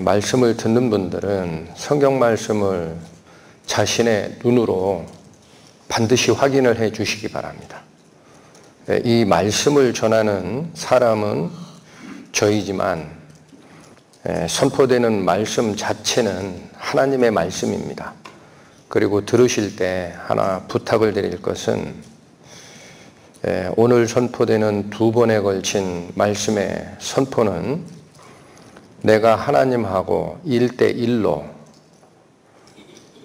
말씀을 듣는 분들은 성경 말씀을 자신의 눈으로 반드시 확인을 해 주시기 바랍니다. 이 말씀을 전하는 사람은 저희지만 선포되는 말씀 자체는 하나님의 말씀입니다. 그리고 들으실 때 하나 부탁을 드릴 것은 오늘 선포되는 2번에 걸친 말씀의 선포는 내가 하나님하고 1대1로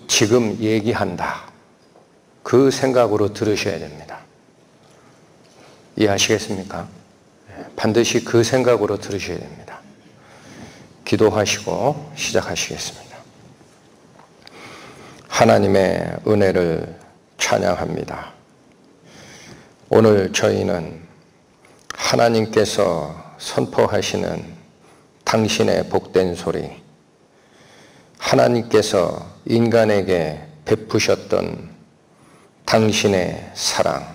지금 얘기한다. 그 생각으로 들으셔야 됩니다. 이해하시겠습니까? 반드시 그 생각으로 들으셔야 됩니다. 기도하시고 시작하시겠습니다. 하나님의 은혜를 찬양합니다. 오늘 저희는 하나님께서 선포하시는 당신의 복된 소리, 하나님께서 인간에게 베푸셨던 당신의 사랑,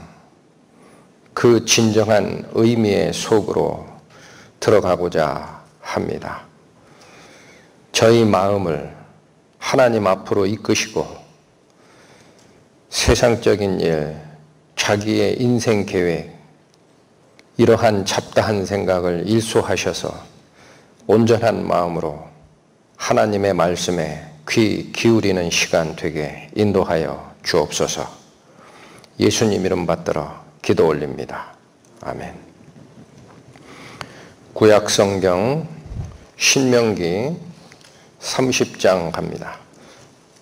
그 진정한 의미의 속으로 들어가고자 합니다. 저희 마음을 하나님 앞으로 이끄시고 세상적인 일, 자기의 인생 계획, 이러한 잡다한 생각을 일소하셔서 온전한 마음으로 하나님의 말씀에 귀 기울이는 시간 되게 인도하여 주옵소서. 예수님 이름 받들어 기도 올립니다. 아멘. 구약성경 신명기 30장 갑니다.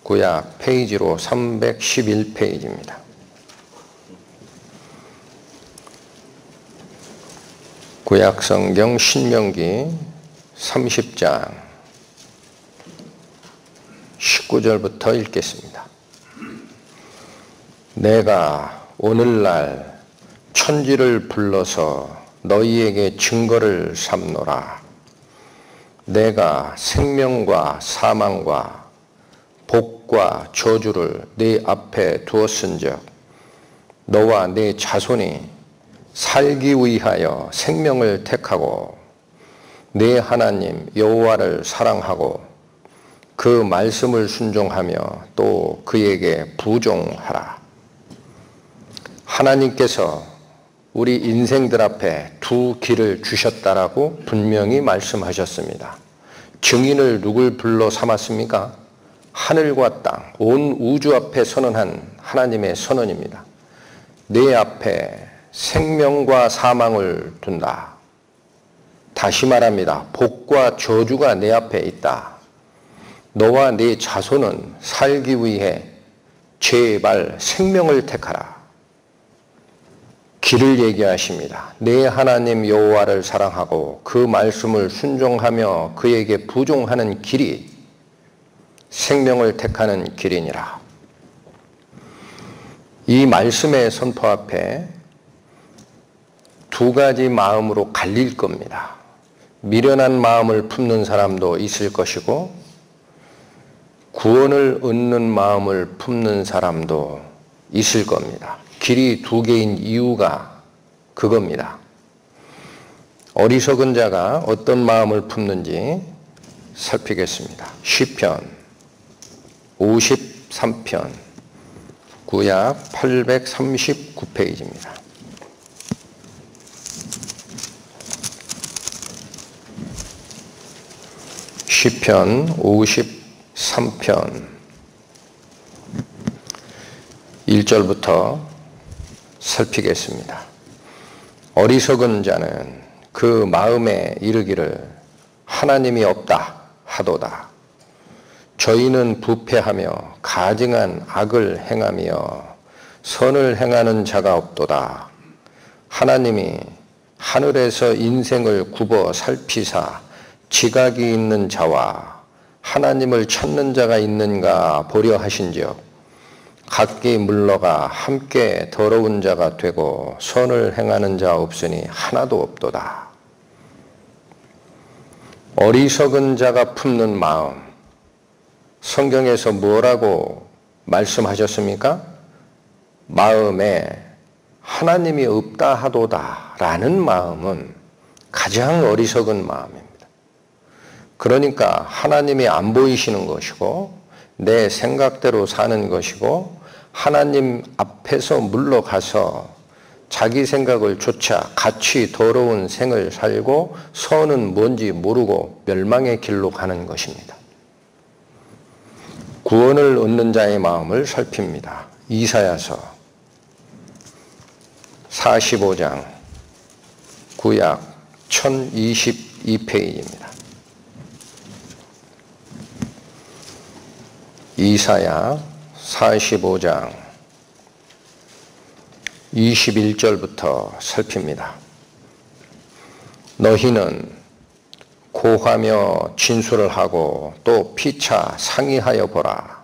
구약 페이지로 311페이지입니다. 구약성경 신명기 30장 19절부터 읽겠습니다. 내가 오늘날 천지를 불러서 너희에게 증거를 삼노라. 내가 생명과 사망과 복과 저주를 네 앞에 두었은즉 너와 네 자손이 살기 위하여 생명을 택하고 네 하나님 여호와를 사랑하고 그 말씀을 순종하며 또 그에게 부종하라. 하나님께서 우리 인생들 앞에 2 길을 주셨다라고 분명히 말씀하셨습니다. 증인을 누굴 불러 삼았습니까? 하늘과 땅, 온 우주 앞에 선언한 하나님의 선언입니다. 내 앞에 생명과 사망을 둔다. 다시 말합니다. 복과 저주가 내 앞에 있다. 너와 네 자손은 살기 위해 제발 생명을 택하라. 길을 얘기하십니다. 내 하나님 여호와를 사랑하고 그 말씀을 순종하며 그에게 부종하는 길이 생명을 택하는 길이니라. 이 말씀의 선포 앞에 2 가지 마음으로 갈릴 겁니다. 미련한 마음을 품는 사람도 있을 것이고 구원을 얻는 마음을 품는 사람도 있을 겁니다. 길이 2 개인 이유가 그겁니다. 어리석은 자가 어떤 마음을 품는지 살피겠습니다. 시편 53편 구약 839페이지입니다. 시편 53편 1절부터 살피겠습니다. 어리석은 자는 그 마음에 이르기를 하나님이 없다 하도다. 저희는 부패하며 가증한 악을 행하며 선을 행하는 자가 없도다. 하나님이 하늘에서 인생을 굽어 살피사 지각이 있는 자와 하나님을 찾는 자가 있는가 보려 하신즉 각기 물러가 함께 더러운 자가 되고 선을 행하는 자 없으니 하나도 없도다. 어리석은 자가 품는 마음, 성경에서 뭐라고 말씀하셨습니까? 마음에 하나님이 없다 하도다 라는 마음은 가장 어리석은 마음입니다. 그러니까 하나님이 안 보이시는 것이고 내 생각대로 사는 것이고 하나님 앞에서 물러가서 자기 생각을 쫓아 같이 더러운 생을 살고 선은 뭔지 모르고 멸망의 길로 가는 것입니다. 구원을 얻는 자의 마음을 살핍니다. 이사야서 45장 구약 1022페이지입니다. 이사야 45장 21절부터 살핍니다. 너희는 고하며 진술을 하고 또 피차 상의하여 보라.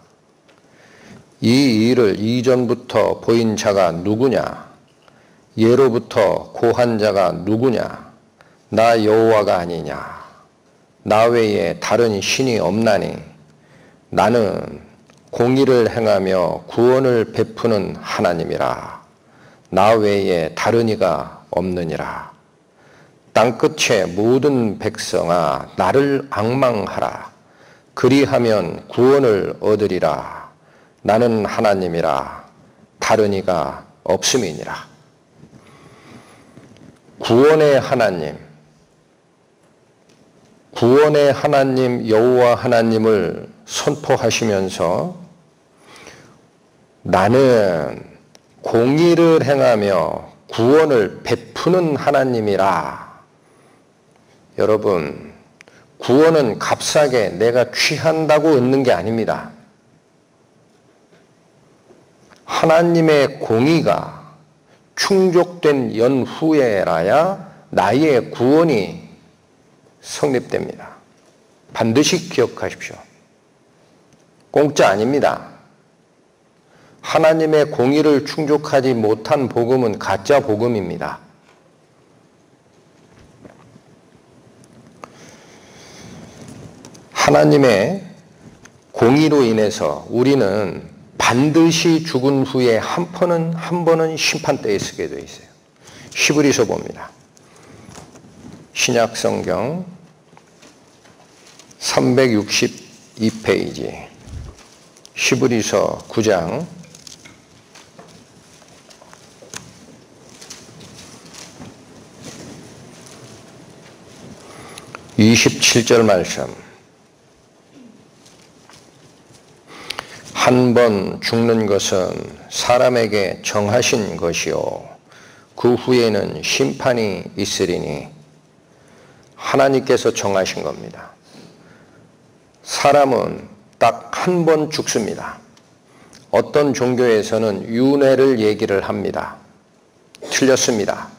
이 일을 이전부터 보인 자가 누구냐? 예로부터 고한 자가 누구냐? 나 여호와가 아니냐? 나 외에 다른 신이 없나니 나는 공의를 행하며 구원을 베푸는 하나님이라. 나 외에 다른 이가 없느니라. 땅끝의 모든 백성아 나를 앙망하라. 그리하면 구원을 얻으리라. 나는 하나님이라. 다른 이가 없음이니라. 구원의 하나님 여호와 하나님을 선포하시면서 나는 공의를 행하며 구원을 베푸는 하나님이라. 여러분, 구원은 값싸게 내가 취한다고 얻는 게 아닙니다. 하나님의 공의가 충족된 연후에라야 나의 구원이 성립됩니다. 반드시 기억하십시오. 공짜 아닙니다. 하나님의 공의를 충족하지 못한 복음은 가짜 복음입니다. 하나님의 공의로 인해서 우리는 반드시 죽은 후에 한 번은 심판대에 서게 되어 있어요. 히브리서 봅니다. 신약성경 362페이지 히브리서 9장 27절 말씀. 한 번 죽는 것은 사람에게 정하신 것이요 그 후에는 심판이 있으리니 하나님께서 정하신 겁니다. 사람은 딱 한 번 죽습니다. 어떤 종교에서는 윤회를 얘기를 합니다. 틀렸습니다.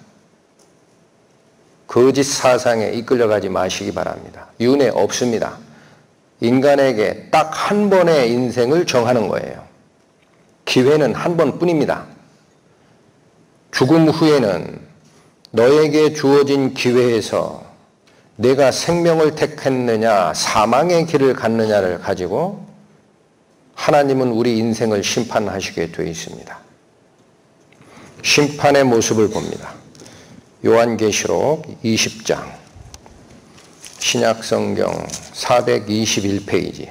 거짓 사상에 이끌려가지 마시기 바랍니다. 윤회 없습니다. 인간에게 딱 한 번의 인생을 정하는 거예요. 기회는 한 번뿐입니다. 죽음 후에는 너에게 주어진 기회에서 내가 생명을 택했느냐 사망의 길을 갔느냐를 가지고 하나님은 우리 인생을 심판하시게 되어 있습니다. 심판의 모습을 봅니다. 요한계시록 20장 신약성경 421페이지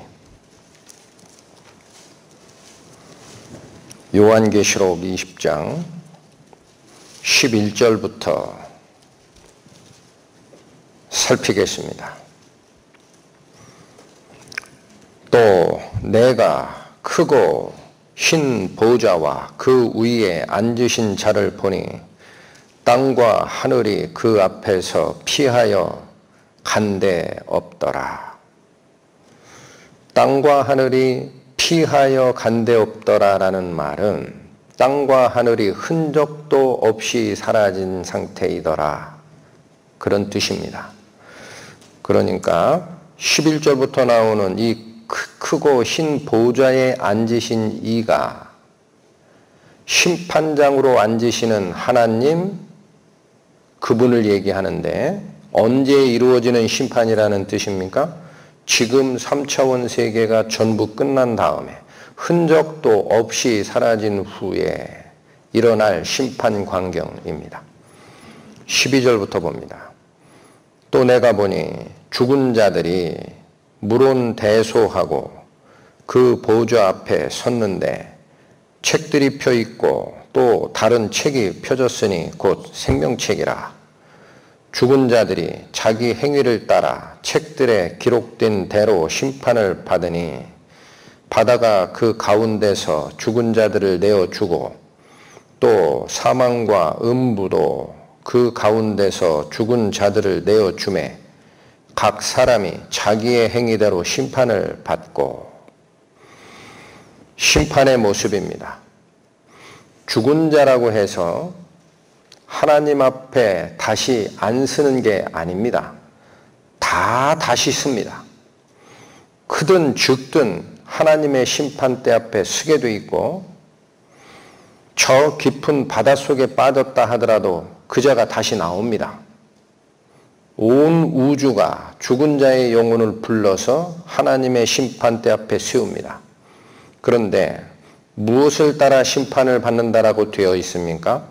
요한계시록 20장 11절부터 살피겠습니다. 또 내가 크고 흰 보좌와 그 위에 앉으신 자를 보니 땅과 하늘이 그 앞에서 피하여 간데 없더라. 땅과 하늘이 피하여 간데 없더라라는 말은 땅과 하늘이 흔적도 없이 사라진 상태이더라. 그런 뜻입니다. 그러니까 11절부터 나오는 이 크고 흰 보좌에 앉으신 이가 심판장으로 앉으시는 하나님 그분을 얘기하는데 언제 이루어지는 심판이라는 뜻입니까? 지금 3차원 세계가 전부 끝난 다음에 흔적도 없이 사라진 후에 일어날 심판 광경입니다. 12절부터 봅니다. 또 내가 보니 죽은 자들이 물온대소하고 그 보좌 앞에 섰는데 책들이 펴 있고 또 다른 책이 펴졌으니 곧 생명책이라. 죽은 자들이 자기 행위를 따라 책들에 기록된 대로 심판을 받으니 바다가 그 가운데서 죽은 자들을 내어주고 또 사망과 음부도 그 가운데서 죽은 자들을 내어주매 각 사람이 자기의 행위대로 심판을 받고. 심판의 모습입니다. 죽은 자라고 해서 하나님 앞에 다시 안 서는 게 아닙니다. 다 다시 씁니다. 크든 적든 하나님의 심판대 앞에 서게 돼 있고, 저 깊은 바닷속에 빠졌다 하더라도 그 자가 다시 나옵니다. 온 우주가 죽은 자의 영혼을 불러서 하나님의 심판대 앞에 세웁니다. 그런데 무엇을 따라 심판을 받는다라고 되어 있습니까?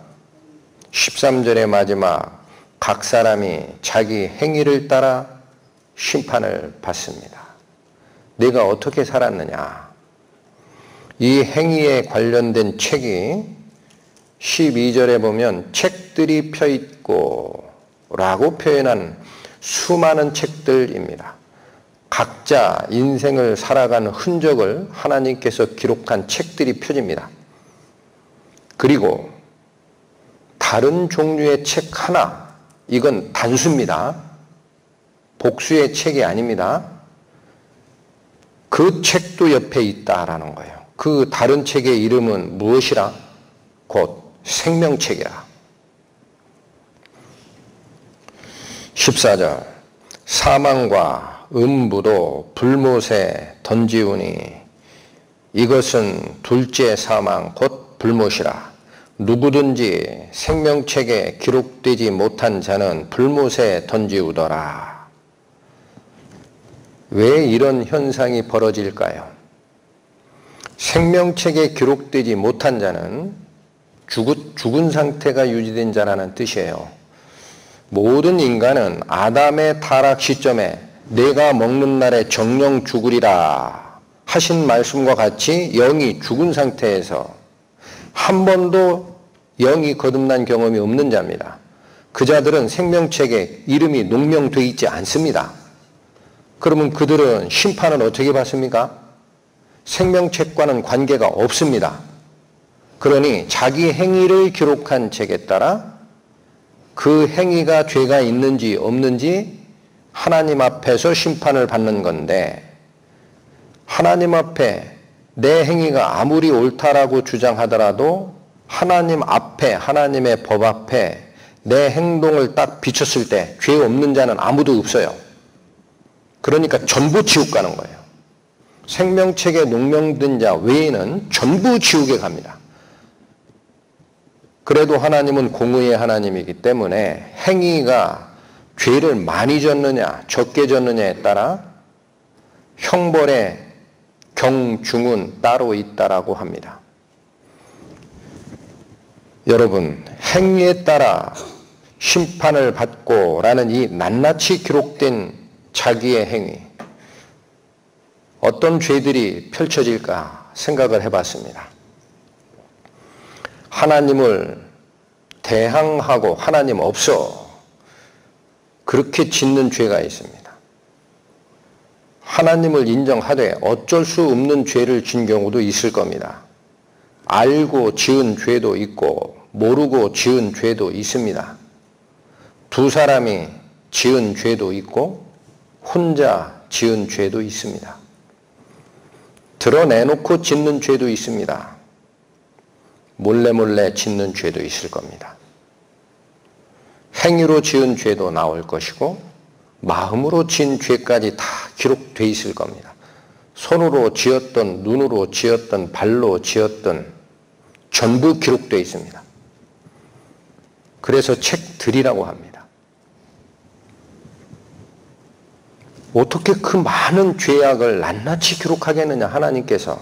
13절의 마지막, 각 사람이 자기 행위를 따라 심판을 받습니다. 내가 어떻게 살았느냐? 이 행위에 관련된 책이 12절에 보면 책들이 펴있고 라고 표현한 수많은 책들입니다. 각자 인생을 살아가는 흔적을 하나님께서 기록한 책들이 펴집니다. 그리고 다른 종류의 책 하나, 이건 단수입니다. 복수의 책이 아닙니다. 그 책도 옆에 있다라는 거예요. 그 다른 책의 이름은 무엇이라? 곧 생명책이라. 14절, 사망과 음부도 불못에 던지우니 이것은 둘째 사망 곧 불못이라. 누구든지 생명책에 기록되지 못한 자는 불못에 던지우더라. 왜 이런 현상이 벌어질까요? 생명책에 기록되지 못한 자는 죽은 상태가 유지된 자라는 뜻이에요. 모든 인간은 아담의 타락 시점에 내가 먹는 날에 정령 죽으리라 하신 말씀과 같이 영이 죽은 상태에서 한 번도 영이 거듭난 경험이 없는 자입니다. 그 자들은 생명책에 이름이 농명되어 있지 않습니다. 그러면 그들은 심판을 어떻게 받습니까? 생명책과는 관계가 없습니다. 그러니 자기 행위를 기록한 책에 따라 그 행위가 죄가 있는지 없는지 하나님 앞에서 심판을 받는 건데, 하나님 앞에 내 행위가 아무리 옳다라고 주장하더라도 하나님 앞에, 하나님의 법 앞에 내 행동을 딱 비췄을 때 죄 없는 자는 아무도 없어요. 그러니까 전부 지옥 가는 거예요. 생명책에 농명된 자 외에는 전부 지옥에 갑니다. 그래도 하나님은 공의의 하나님이기 때문에 행위가 죄를 많이 졌느냐 적게 졌느냐에 따라 형벌의 경중은 따로 있다라고 합니다. 여러분, 행위에 따라 심판을 받고 라는 이 낱낱이 기록된 자기의 행위, 어떤 죄들이 펼쳐질까 생각을 해봤습니다. 하나님을 대항하고 하나님 없어 그렇게 짓는 죄가 있습니다. 하나님을 인정하되 어쩔 수 없는 죄를 진 경우도 있을 겁니다. 알고 지은 죄도 있고 모르고 지은 죄도 있습니다. 두 사람이 지은 죄도 있고 혼자 지은 죄도 있습니다. 드러내놓고 짓는 죄도 있습니다. 몰래 짓는 죄도 있을 겁니다. 행위로 지은 죄도 나올 것이고 마음으로 지은 죄까지 다 기록되어 있을 겁니다. 손으로 지었던, 눈으로 지었던, 발로 지었던 전부 기록되어 있습니다. 그래서 책들이라고 합니다. 어떻게 그 많은 죄악을 낱낱이 기록하겠느냐. 하나님께서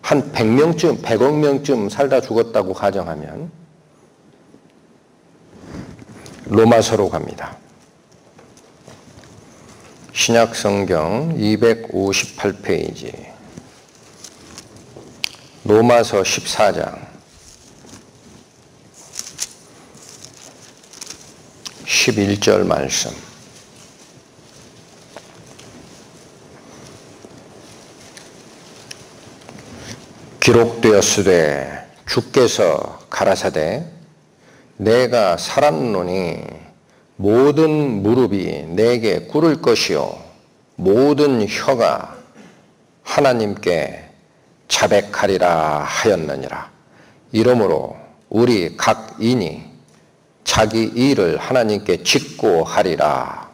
한 100명쯤, 100억 명쯤 살다 죽었다고 가정하면 로마서로 갑니다. 신약성경 258페이지 로마서 14장 11절 말씀. 기록되었으되 주께서 가라사대 내가 살았노니 모든 무릎이 내게 꿇을 것이요 모든 혀가 하나님께 자백하리라 하였느니라. 이러므로 우리 각 인이 자기 일을 하나님께 짓고 하리라.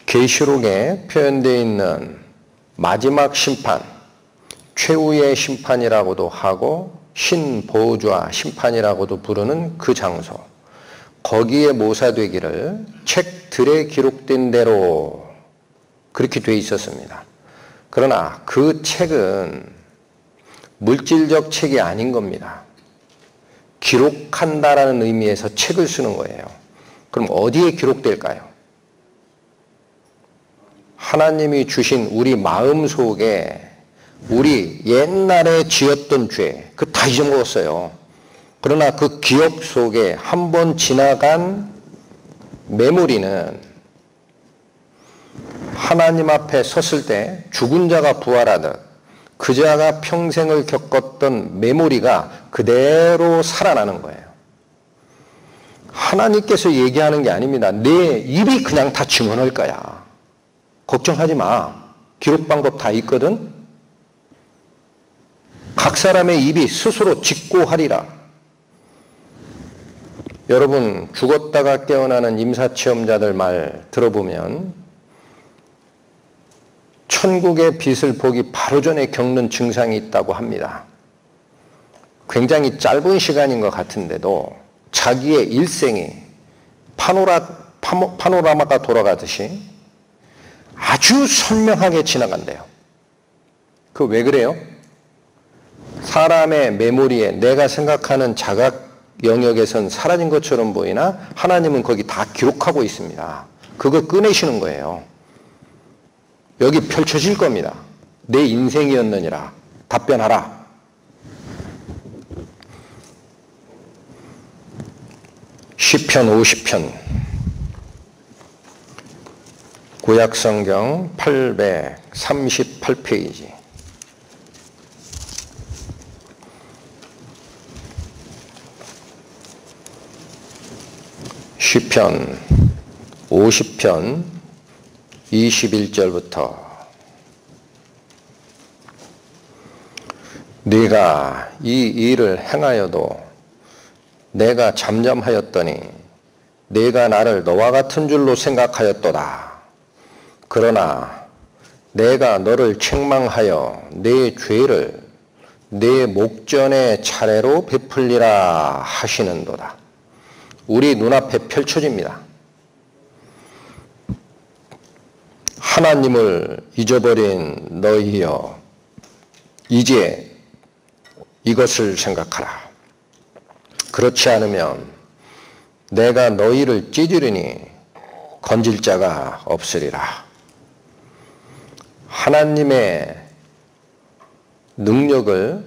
계시록에 표현되어 있는 마지막 심판, 최후의 심판이라고도 하고 신보좌 심판이라고도 부르는 그 장소, 거기에 모사되기를 책들에 기록된 대로 그렇게 돼 있었습니다. 그러나 그 책은 물질적 책이 아닌 겁니다. 기록한다라는 의미에서 책을 쓰는 거예요. 그럼 어디에 기록될까요? 하나님이 주신 우리 마음 속에 우리 옛날에 지었던 죄, 그 다 잊어먹었어요. 그러나 그 기억 속에 한 번 지나간 메모리는 하나님 앞에 섰을 때 죽은 자가 부활하듯 그 자가 평생을 겪었던 메모리가 그대로 살아나는 거예요. 하나님께서 얘기하는 게 아닙니다. 내 입이 그냥 다 증언할 거야. 걱정하지 마. 기록 방법 다 있거든. 각 사람의 입이 스스로 직고하리라. 여러분, 죽었다가 깨어나는 임사체험자들 말 들어보면 천국의 빛을 보기 바로 전에 겪는 증상이 있다고 합니다. 굉장히 짧은 시간인 것 같은데도 자기의 일생이 파노라마가 돌아가듯이 아주 선명하게 지나간대요. 그 왜 그래요? 사람의 메모리에 내가 생각하는 자각 영역에선 사라진 것처럼 보이나 하나님은 거기 다 기록하고 있습니다. 그거 꺼내시는 거예요. 여기 펼쳐질 겁니다. 내 인생이었느니라. 답변하라. 시편 50편 구약성경 838페이지 시편 50편 21절부터 네가 이 일을 행하여도 내가 잠잠하였더니 네가 나를 너와 같은 줄로 생각하였도다. 그러나 내가 너를 책망하여 네 죄를 네 목전의 차례로 베풀리라 하시는도다. 우리 눈앞에 펼쳐집니다. 하나님을 잊어버린 너희여, 이제 이것을 생각하라. 그렇지 않으면 내가 너희를 찢으리니 건질 자가 없으리라. 하나님의 능력을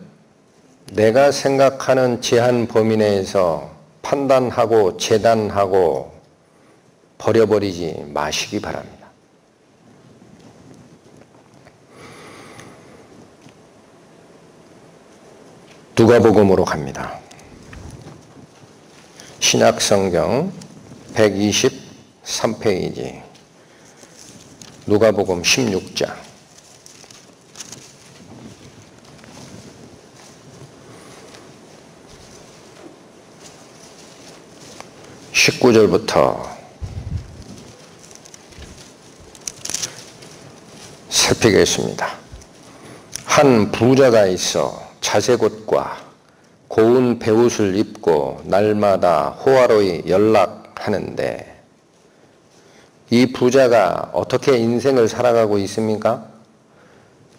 내가 생각하는 제한 범위 내에서 판단하고 재단하고 버려버리지 마시기 바랍니다. 누가복음으로 갑니다. 신약성경 123페이지 누가복음 16장 19절부터 살피겠습니다. 한 부자가 있어 자색옷과 고운 베옷을 입고 날마다 호화로이 연락하는데 이 부자가 어떻게 인생을 살아가고 있습니까?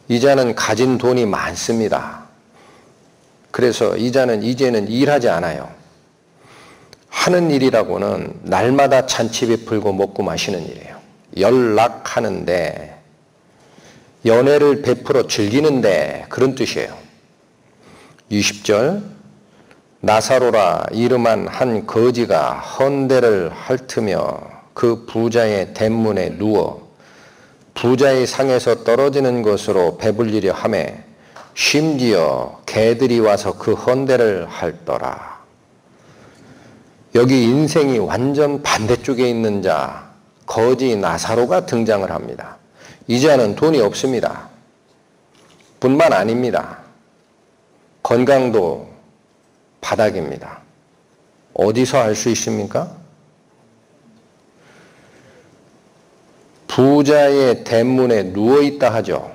이자는 가진 돈이 많습니다. 그래서 이자는 이제는 일하지 않아요. 하는 일이라고는 날마다 잔치 베풀고 먹고 마시는 일이에요. 연락하는데, 연애를 베풀어 즐기는데 그런 뜻이에요. 20절 나사로라 이름한 한 거지가 헌대를 핥으며 그 부자의 대문에 누워 부자의 상에서 떨어지는 것으로 배불리려 하매 심지어 개들이 와서 그 헌대를 핥더라. 여기 인생이 완전 반대쪽에 있는 자, 거지 나사로가 등장을 합니다. 이 자는 돈이 없습니다. 뿐만 아닙니다. 건강도 바닥입니다. 어디서 알 수 있습니까? 부자의 대문에 누워있다 하죠.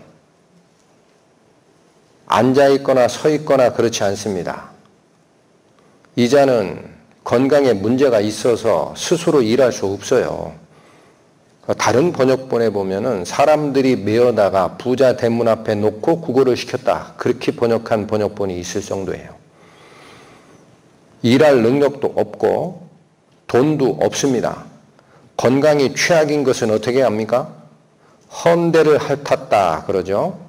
앉아있거나 서있거나 그렇지 않습니다. 이 자는 건강에 문제가 있어서 스스로 일할 수 없어요. 다른 번역본에 보면은 사람들이 메어다가 부자 대문 앞에 놓고 구걸을 시켰다. 그렇게 번역한 번역본이 있을 정도예요. 일할 능력도 없고 돈도 없습니다. 건강이 최악인 것은 어떻게 합니까? 헌대를 핥았다 그러죠.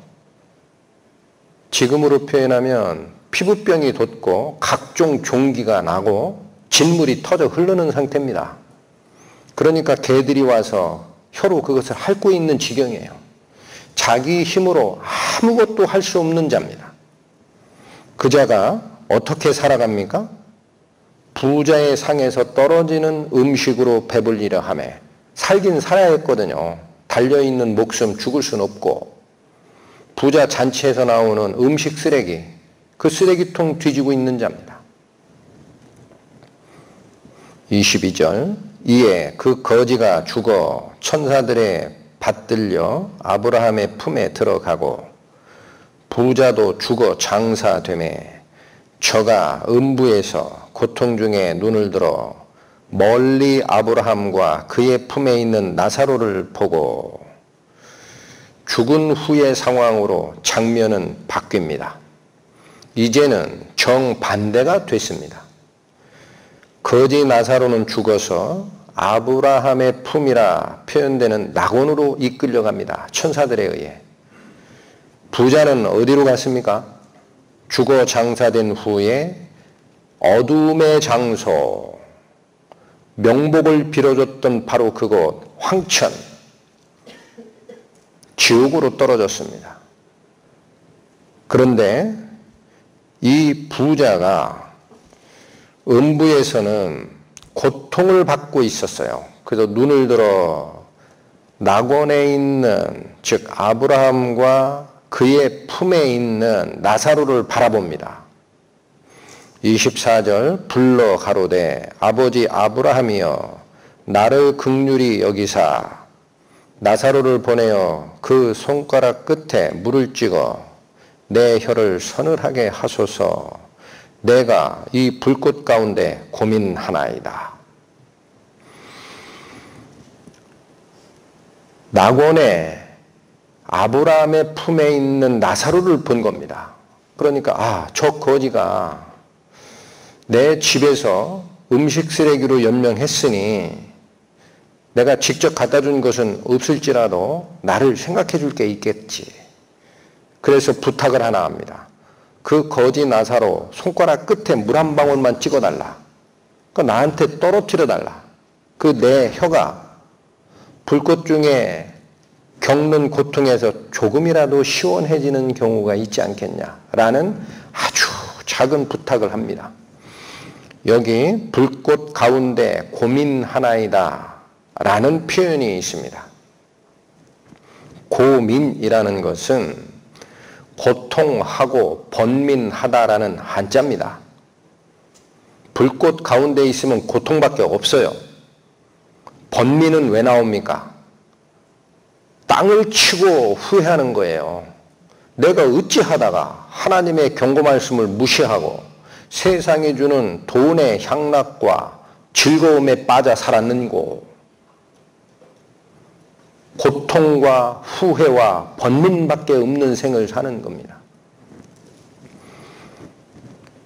지금으로 표현하면 피부병이 돋고 각종 종기가 나고 진물이 터져 흐르는 상태입니다. 그러니까 개들이 와서 혀로 그것을 핥고 있는 지경이에요. 자기 힘으로 아무것도 할 수 없는 자입니다. 그 자가 어떻게 살아갑니까? 부자의 상에서 떨어지는 음식으로 배불리려 하매 살긴 살아야 했거든요. 달려있는 목숨 죽을 수는 없고 부자 잔치에서 나오는 음식 쓰레기, 그 쓰레기통 뒤지고 있는 자입니다. 22절 이에 그 거지가 죽어 천사들의 받들려 아브라함의 품에 들어가고 부자도 죽어 장사되매 저가 음부에서 고통 중에 눈을 들어 멀리 아브라함과 그의 품에 있는 나사로를 보고 죽은 후의 상황으로 장면은 바뀝니다. 이제는 정반대가 됐습니다. 거지 나사로는 죽어서 아브라함의 품이라 표현되는 낙원으로 이끌려갑니다. 천사들에 의해. 부자는 어디로 갔습니까? 죽어 장사된 후에 어둠의 장소, 명복을 빌어줬던 바로 그곳 황천, 지옥으로 떨어졌습니다. 그런데 이 부자가 음부에서는 고통을 받고 있었어요. 그래서 눈을 들어 낙원에 있는, 즉 아브라함과 그의 품에 있는 나사로를 바라봅니다. 24절 불러 가로되 아버지 아브라함이여 나를 긍휼히 여기사 나사로를 보내어 그 손가락 끝에 물을 찍어 내 혀를 서늘하게 하소서. 내가 이 불꽃 가운데 고민하나이다. 낙원에 아브라함의 품에 있는 나사로를 본 겁니다. 그러니까 저 거지가 내 집에서 음식 쓰레기로 연명했으니 내가 직접 갖다 준 것은 없을지라도 나를 생각해 줄 게 있겠지. 그래서 부탁을 하나 합니다. 그 거지 나사로 손가락 끝에 물 한 방울만 찍어달라. 나한테 떨어뜨려 달라. 그 내 혀가 불꽃 중에 겪는 고통에서 조금이라도 시원해지는 경우가 있지 않겠냐라는 아주 작은 부탁을 합니다. 여기 불꽃 가운데 고민하나이다 라는 표현이 있습니다. 고민이라는 것은 고통하고 번민하다라는 한자입니다. 불꽃 가운데 있으면 고통밖에 없어요. 번민은 왜 나옵니까? 땅을 치고 후회하는 거예요. 내가 어찌하다가 하나님의 경고 말씀을 무시하고 세상이 주는 돈의 향락과 즐거움에 빠져 살았는고, 고통과 후회와 번민밖에 없는 생을 사는 겁니다.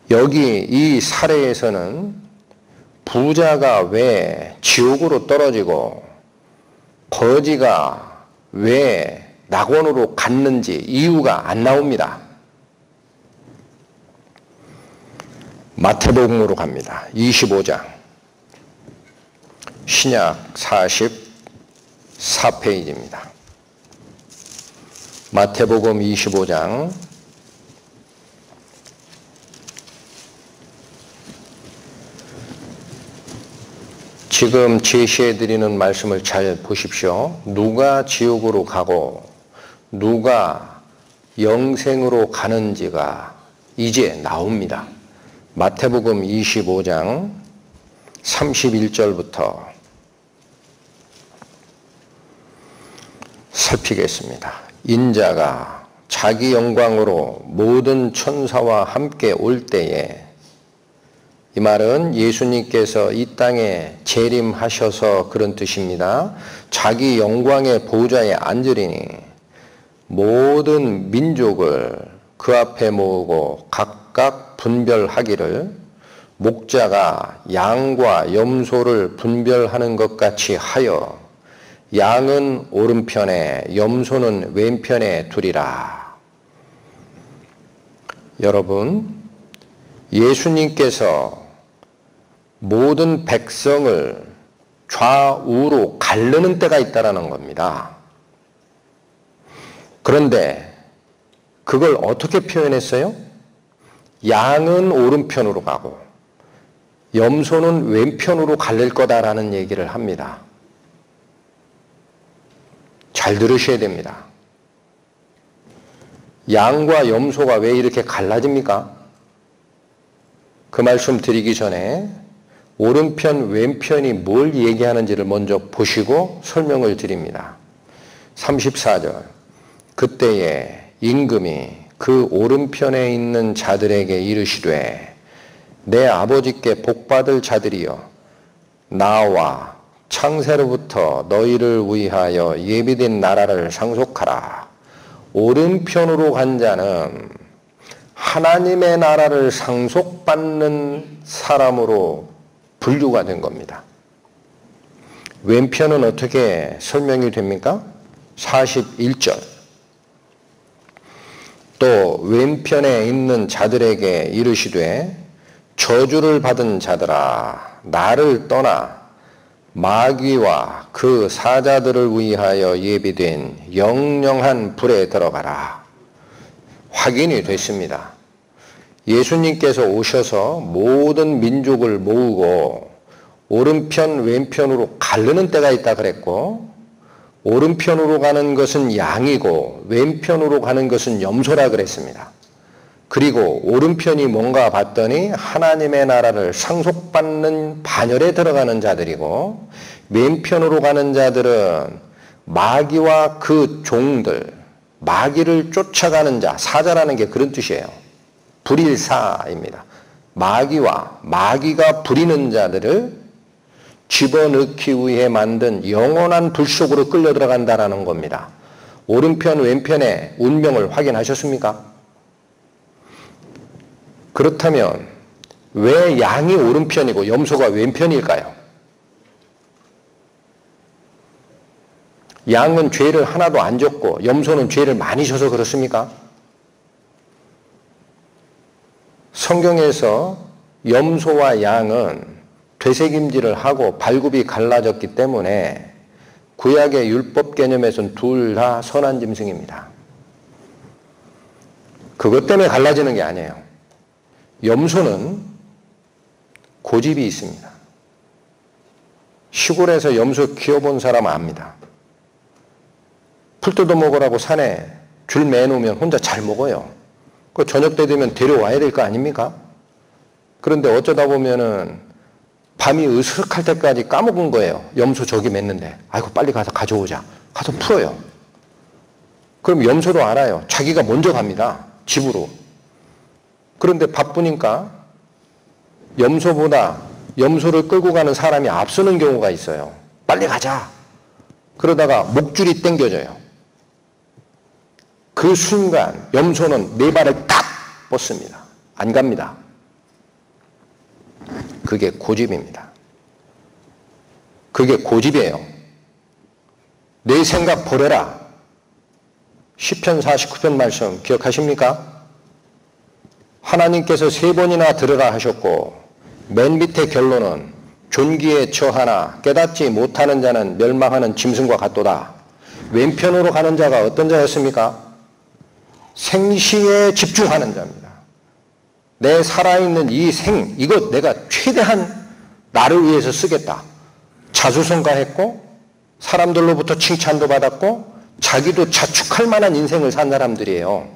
여기 이 사례에서는 부자가 왜 지옥으로 떨어지고 거지가 왜 낙원으로 갔는지 이유가 안 나옵니다. 마태복음으로 갑니다. 25장 신약 44페이지입니다. 마태복음 25장 지금 제시해드리는 말씀을 잘 보십시오. 누가 지옥으로 가고 누가 영생으로 가는지가 이제 나옵니다. 마태복음 25장 31절부터 살피겠습니다. 인자가 자기 영광으로 모든 천사와 함께 올 때에, 이 말은 예수님께서 이 땅에 재림하셔서 그런 뜻입니다. 자기 영광의 보좌에 앉으리니 모든 민족을 그 앞에 모으고 각각 분별하기를 목자가 양과 염소를 분별하는 것 같이 하여 양은 오른편에 염소는 왼편에 두리라. 여러분, 예수님께서 모든 백성을 좌우로 가르는 때가 있다라는 겁니다. 그런데 그걸 어떻게 표현했어요? 양은 오른편으로 가고 염소는 왼편으로 갈릴 거다라는 얘기를 합니다. 잘 들으셔야 됩니다. 양과 염소가 왜 이렇게 갈라집니까? 그 말씀 드리기 전에 오른편, 왼편이 뭘 얘기하는지를 먼저 보시고 설명을 드립니다. 34절. 그때에 임금이 그 오른편에 있는 자들에게 이르시되 내 아버지께 복받을 자들이여 나와 창세로부터 너희를 위하여 예비된 나라를 상속하라. 오른편으로 간 자는 하나님의 나라를 상속받는 사람으로 분류가 된 겁니다. 왼편은 어떻게 설명이 됩니까? 41절. 또 왼편에 있는 자들에게 이르시되 저주를 받은 자들아 나를 떠나 마귀와 그 사자들을 위하여 예비된 영영한 불에 들어가라. 확인이 됐습니다. 예수님께서 오셔서 모든 민족을 모으고 오른편 왼편으로 가르는 때가 있다 그랬고, 오른편으로 가는 것은 양이고 왼편으로 가는 것은 염소라 그랬습니다. 그리고 오른편이 뭔가 봤더니 하나님의 나라를 상속받는 반열에 들어가는 자들이고, 왼편으로 가는 자들은 마귀와 그 종들, 마귀를 쫓아가는 자, 사자라는 게 그런 뜻이에요. 불일사입니다. 마귀가 부리는 자들을 집어넣기 위해 만든 영원한 불 속으로 끌려 들어간다라는 겁니다. 오른편 왼편의 운명을 확인하셨습니까? 그렇다면 왜 양이 오른편이고 염소가 왼편일까요? 양은 죄를 하나도 안 졌고 염소는 죄를 많이 져서 그렇습니까? 성경에서 염소와 양은 되새김질을 하고 발굽이 갈라졌기 때문에 구약의 율법 개념에서는 둘 다 선한 짐승입니다. 그것 때문에 갈라지는 게 아니에요. 염소는 고집이 있습니다. 시골에서 염소 키워본 사람은 압니다. 풀 뜯어 먹으라고 산에 줄 매놓으면 혼자 잘 먹어요. 그 저녁 때 되면 데려와야 될 거 아닙니까? 그런데 어쩌다 보면은 밤이 으스럭할 때까지 까먹은 거예요. 염소 저기 맸는데. 아이고 빨리 가서 가져오자. 가서 풀어요. 그럼 염소도 알아요. 자기가 먼저 갑니다. 집으로. 그런데 바쁘니까 염소보다 염소를 끌고 가는 사람이 앞서는 경우가 있어요. 빨리 가자. 그러다가 목줄이 당겨져요. 그 순간 염소는 네 발을 딱 뻗습니다. 안 갑니다. 그게 고집입니다. 그게 고집이에요. 내 생각 버려라. 시편 49편 말씀 기억하십니까? 하나님께서 3번이나 들으라 하셨고 맨 밑에 결론은 존귀에 처하나 깨닫지 못하는 자는 멸망하는 짐승과 같도다. 왼편으로 가는 자가 어떤 자였습니까? 생시에 집중하는 자입니다. 내 살아있는 이 이것 내가 최대한 나를 위해서 쓰겠다. 자수성가했고 사람들로부터 칭찬도 받았고 자기도 자축할 만한 인생을 산 사람들이에요.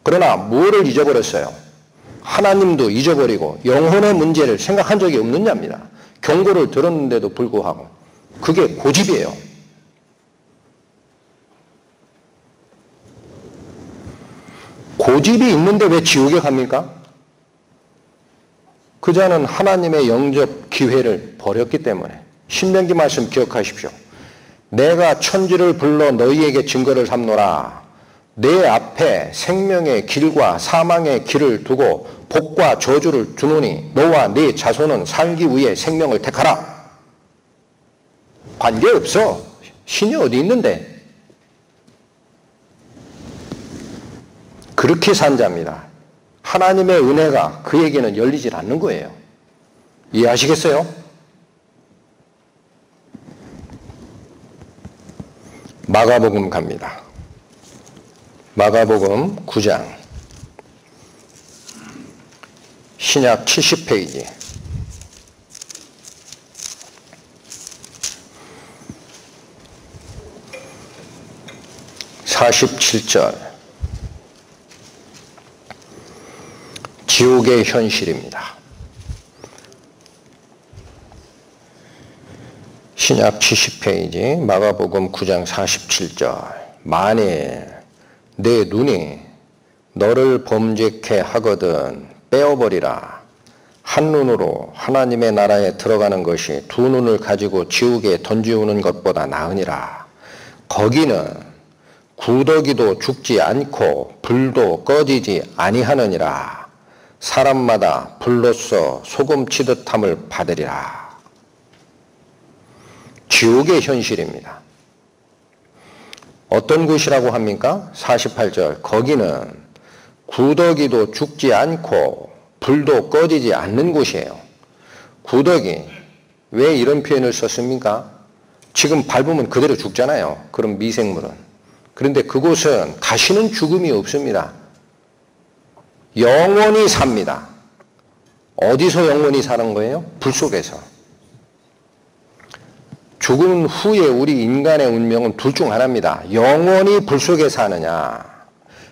그러나 뭐를 잊어버렸어요? 하나님도 잊어버리고 영혼의 문제를 생각한 적이 없는 자입니다. 경고를 들었는데도 불구하고. 그게 고집이에요. 고집이 있는데 왜 지옥에 갑니까? 그 자는 하나님의 영접 기회를 버렸기 때문에. 신명기 말씀 기억하십시오. 내가 천지를 불러 너희에게 증거를 삼노라. 내 앞에 생명의 길과 사망의 길을 두고 복과 저주를 두노니 너와 네 자손은 살기 위해 생명을 택하라. 관계없어. 신이 어디 있는데. 그렇게 산 자입니다. 하나님의 은혜가 그에게는 열리질 않는 거예요. 이해하시겠어요? 마가복음 갑니다. 마가복음 9장 신약 70페이지 47절 지옥의 현실입니다. 신약 70페이지 마가복음 9장 47절 만일 내 눈이 너를 범죄케 하거든 빼어버리라. 한 눈으로 하나님의 나라에 들어가는 것이 두 눈을 가지고 지옥에 던지우는 것보다 나으니라. 거기는 구더기도 죽지 않고 불도 꺼지지 아니하느니라. 사람마다 불로써 소금 치듯함을 받으리라. 지옥의 현실입니다. 어떤 곳이라고 합니까? 48절 거기는 구더기도 죽지 않고 불도 꺼지지 않는 곳이에요. 구더기 왜 이런 표현을 썼습니까? 지금 밟으면 그대로 죽잖아요. 그런 미생물은. 그런데 그곳은 다시는 죽음이 없습니다. 영원히 삽니다. 어디서 영원히 사는 거예요? 불 속에서. 죽음 후에 우리 인간의 운명은 둘 중 하나입니다. 영원히 불 속에 사느냐,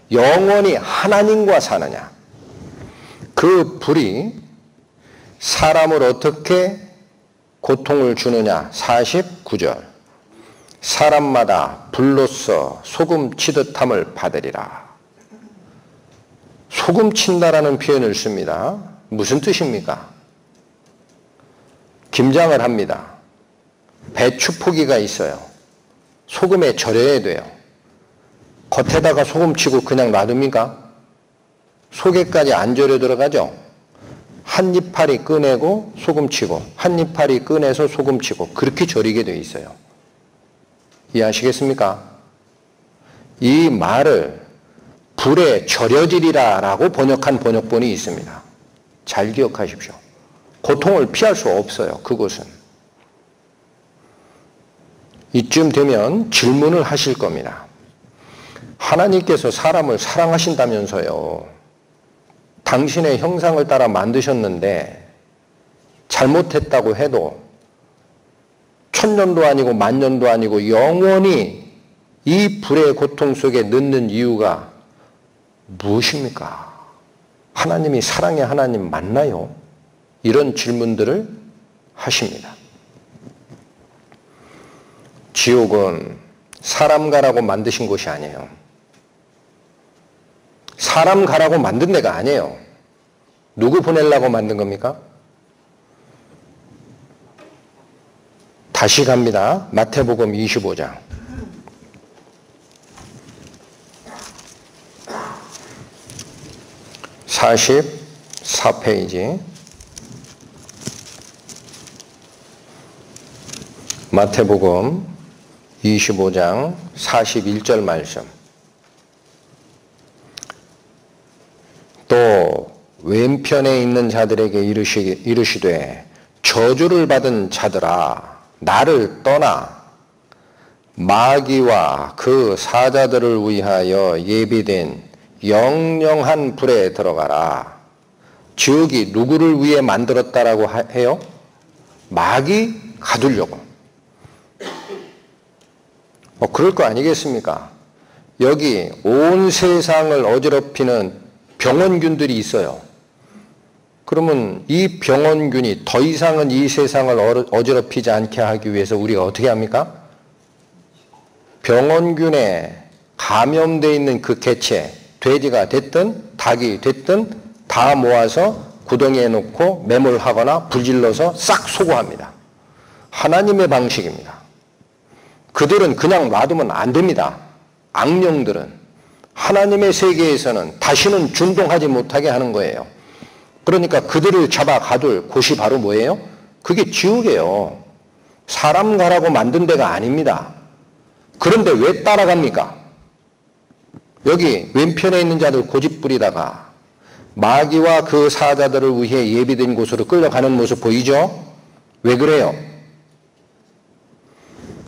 영원히 하나님과 사느냐. 그 불이 사람을 어떻게 고통을 주느냐. 49절 사람마다 불로써 소금 치듯함을 받으리라. 소금 친다라는 표현을 씁니다. 무슨 뜻입니까? 김장을 합니다. 배추 포기가 있어요. 소금에 절여야 돼요. 겉에다가 소금 치고 그냥 놔둡니까? 속에까지 안 절여 들어가죠? 한 이파리 꺼내고 소금 치고 한 이파리 꺼내서 소금 치고 그렇게 절이게 되어 있어요. 이해하시겠습니까? 이 말을 불에 절여지리라 라고 번역한 번역본이 있습니다. 잘 기억하십시오. 고통을 피할 수 없어요. 그곳은. 이쯤 되면 질문을 하실 겁니다. 하나님께서 사람을 사랑하신다면서요. 당신의 형상을 따라 만드셨는데 잘못했다고 해도 천년도 아니고 만년도 아니고 영원히 이 불의 고통 속에 넣는 이유가 무엇입니까? 하나님이 사랑의 하나님 맞나요? 이런 질문들을 하십니다. 지옥은 사람 가라고 만드신 곳이 아니에요. 사람 가라고 만든 데가 아니에요. 누구 보내려고 만든 겁니까? 다시 갑니다. 마태복음 25장. (44페이지) 마태복음 25장 41절 말씀. 또 왼편에 있는 자들에게 이르시되 저주를 받은 자들아 나를 떠나 마귀와 그 사자들을 위하여 예비된 영영한 불에 들어가라. 지옥이 누구를 위해 만들었다라고 해요? 마귀 가두려고. 그럴 거 아니겠습니까? 여기 온 세상을 어지럽히는 병원균들이 있어요. 그러면 이 병원균이 더 이상은 이 세상을 어지럽히지 않게 하기 위해서 우리가 어떻게 합니까? 병원균에 감염되어 있는 그 개체, 돼지가 됐든 닭이 됐든 다 모아서 구덩이에 놓고 매몰하거나 불질러서 싹 소고합니다. 하나님의 방식입니다. 그들은 그냥 놔두면 안 됩니다. 악령들은 하나님의 세계에서는 다시는 준동하지 못하게 하는 거예요. 그러니까 그들을 잡아 가둘 곳이 바로 뭐예요? 그게 지옥이에요. 사람 가라고 만든 데가 아닙니다. 그런데 왜 따라갑니까? 여기 왼편에 있는 자들 고집부리다가 마귀와 그 사자들을 위해 예비된 곳으로 끌려가는 모습 보이죠? 왜 그래요?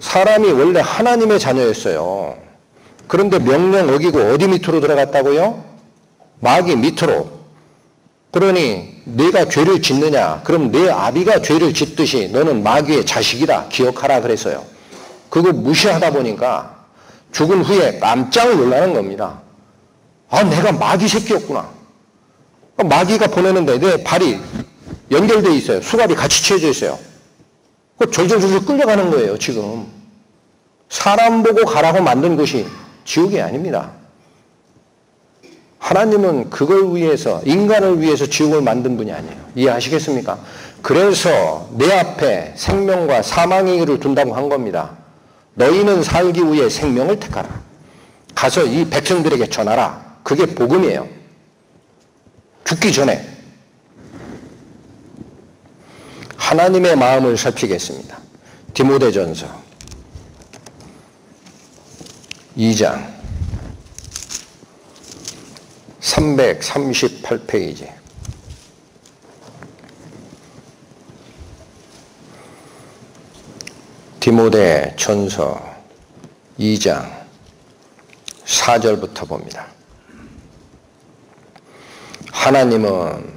사람이 원래 하나님의 자녀였어요. 그런데 명령 어기고 어디 밑으로 들어갔다고요? 마귀 밑으로. 그러니 네가 죄를 짓느냐? 그럼 내 아비가 죄를 짓듯이 너는 마귀의 자식이다. 기억하라 그랬어요. 그거 무시하다 보니까 죽은 후에 깜짝 놀라는 겁니다. 아, 내가 마귀 새끼였구나. 마귀가 보내는데 내 발이 연결되어 있어요. 수갑이 같이 채워져 있어요. 그 졸졸졸 끌려가는 거예요, 지금. 사람 보고 가라고 만든 곳이 지옥이 아닙니다. 하나님은 그걸 위해서, 인간을 위해서 지옥을 만든 분이 아니에요. 이해하시겠습니까? 그래서 내 앞에 생명과 사망의 길을 둔다고 한 겁니다. 너희는 살기 위해 생명을 택하라. 가서 이 백성들에게 전하라. 그게 복음이에요. 죽기 전에. 하나님의 마음을 살피겠습니다. 디모데전서 2장 338페이지. 디모데 전서 2장 4절부터 봅니다. 하나님은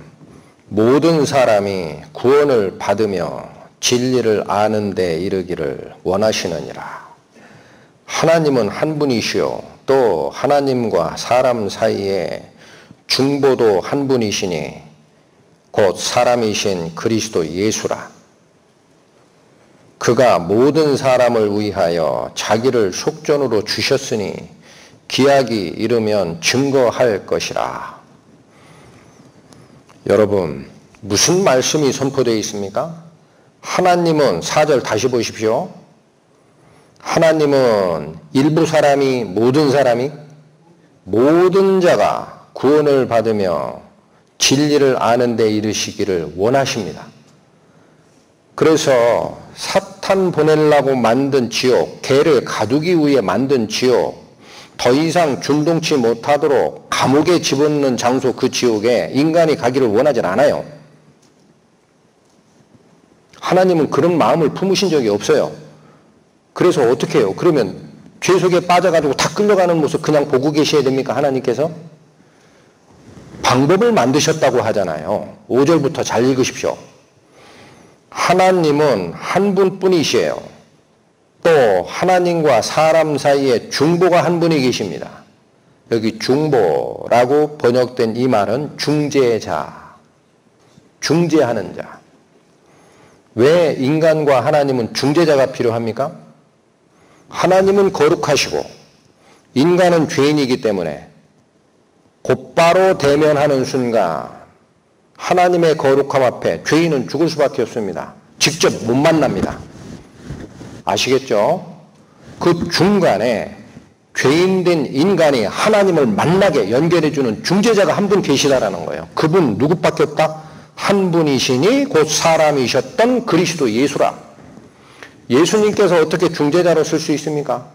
모든 사람이 구원을 받으며 진리를 아는 데 이르기를 원하시느니라. 하나님은 한 분이시요 또 하나님과 사람 사이에 중보도 한 분이시니 곧 사람이신 그리스도 예수라. 그가 모든 사람을 위하여 자기를 속전으로 주셨으니 기약이 이르면 증거할 것이라. 여러분, 무슨 말씀이 선포되어 있습니까? 하나님은 4절 다시 보십시오. 하나님은 일부 사람이, 모든 사람이, 모든 자가 구원을 받으며 진리를 아는 데 이르시기를 원하십니다. 그래서 사탄 보내려고 만든 지옥, 개를 가두기 위해 만든 지옥, 더 이상 준동치 못하도록 감옥에 집어넣는 장소 그 지옥에 인간이 가기를 원하지 않아요. 하나님은 그런 마음을 품으신 적이 없어요. 그래서 어떻게 해요? 그러면 죄 속에 빠져가지고 다 끌려가는 모습 그냥 보고 계셔야 됩니까? 하나님께서? 방법을 만드셨다고 하잖아요. 5절부터 잘 읽으십시오. 하나님은 한 분뿐이시에요. 또 하나님과 사람 사이에 중보가 한 분이 계십니다. 여기 중보라고 번역된 이 말은 중재자, 중재하는 자. 왜 인간과 하나님은 중재자가 필요합니까? 하나님은 거룩하시고 인간은 죄인이기 때문에 곧바로 대면하는 순간 하나님의 거룩함 앞에 죄인은 죽을 수밖에 없습니다. 직접 못 만납니다. 아시겠죠? 그 중간에 죄인된 인간이 하나님을 만나게 연결해주는 중재자가 한 분 계시다라는 거예요. 그분 누구밖에 없다? 한 분이시니 곧 사람이셨던 그리스도 예수라. 예수님께서 어떻게 중재자로 쓸 수 있습니까?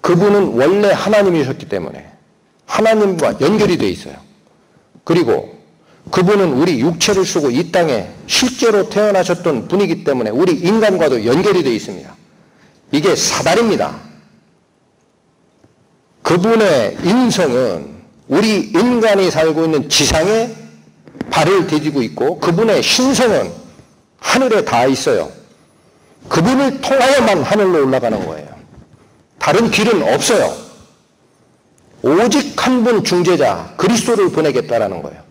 그분은 원래 하나님이셨기 때문에 하나님과 연결이 되어 있어요. 그리고 그분은 우리 육체를 쓰고 이 땅에 실제로 태어나셨던 분이기 때문에 우리 인간과도 연결이 되어 있습니다. 이게 사달입니다. 그분의 인성은 우리 인간이 살고 있는 지상에 발을 디디고 있고 그분의 신성은 하늘에 닿아 있어요. 그분을 통하여만 하늘로 올라가는 거예요. 다른 길은 없어요. 오직 한 분 중재자 그리스도를 보내겠다라는 거예요.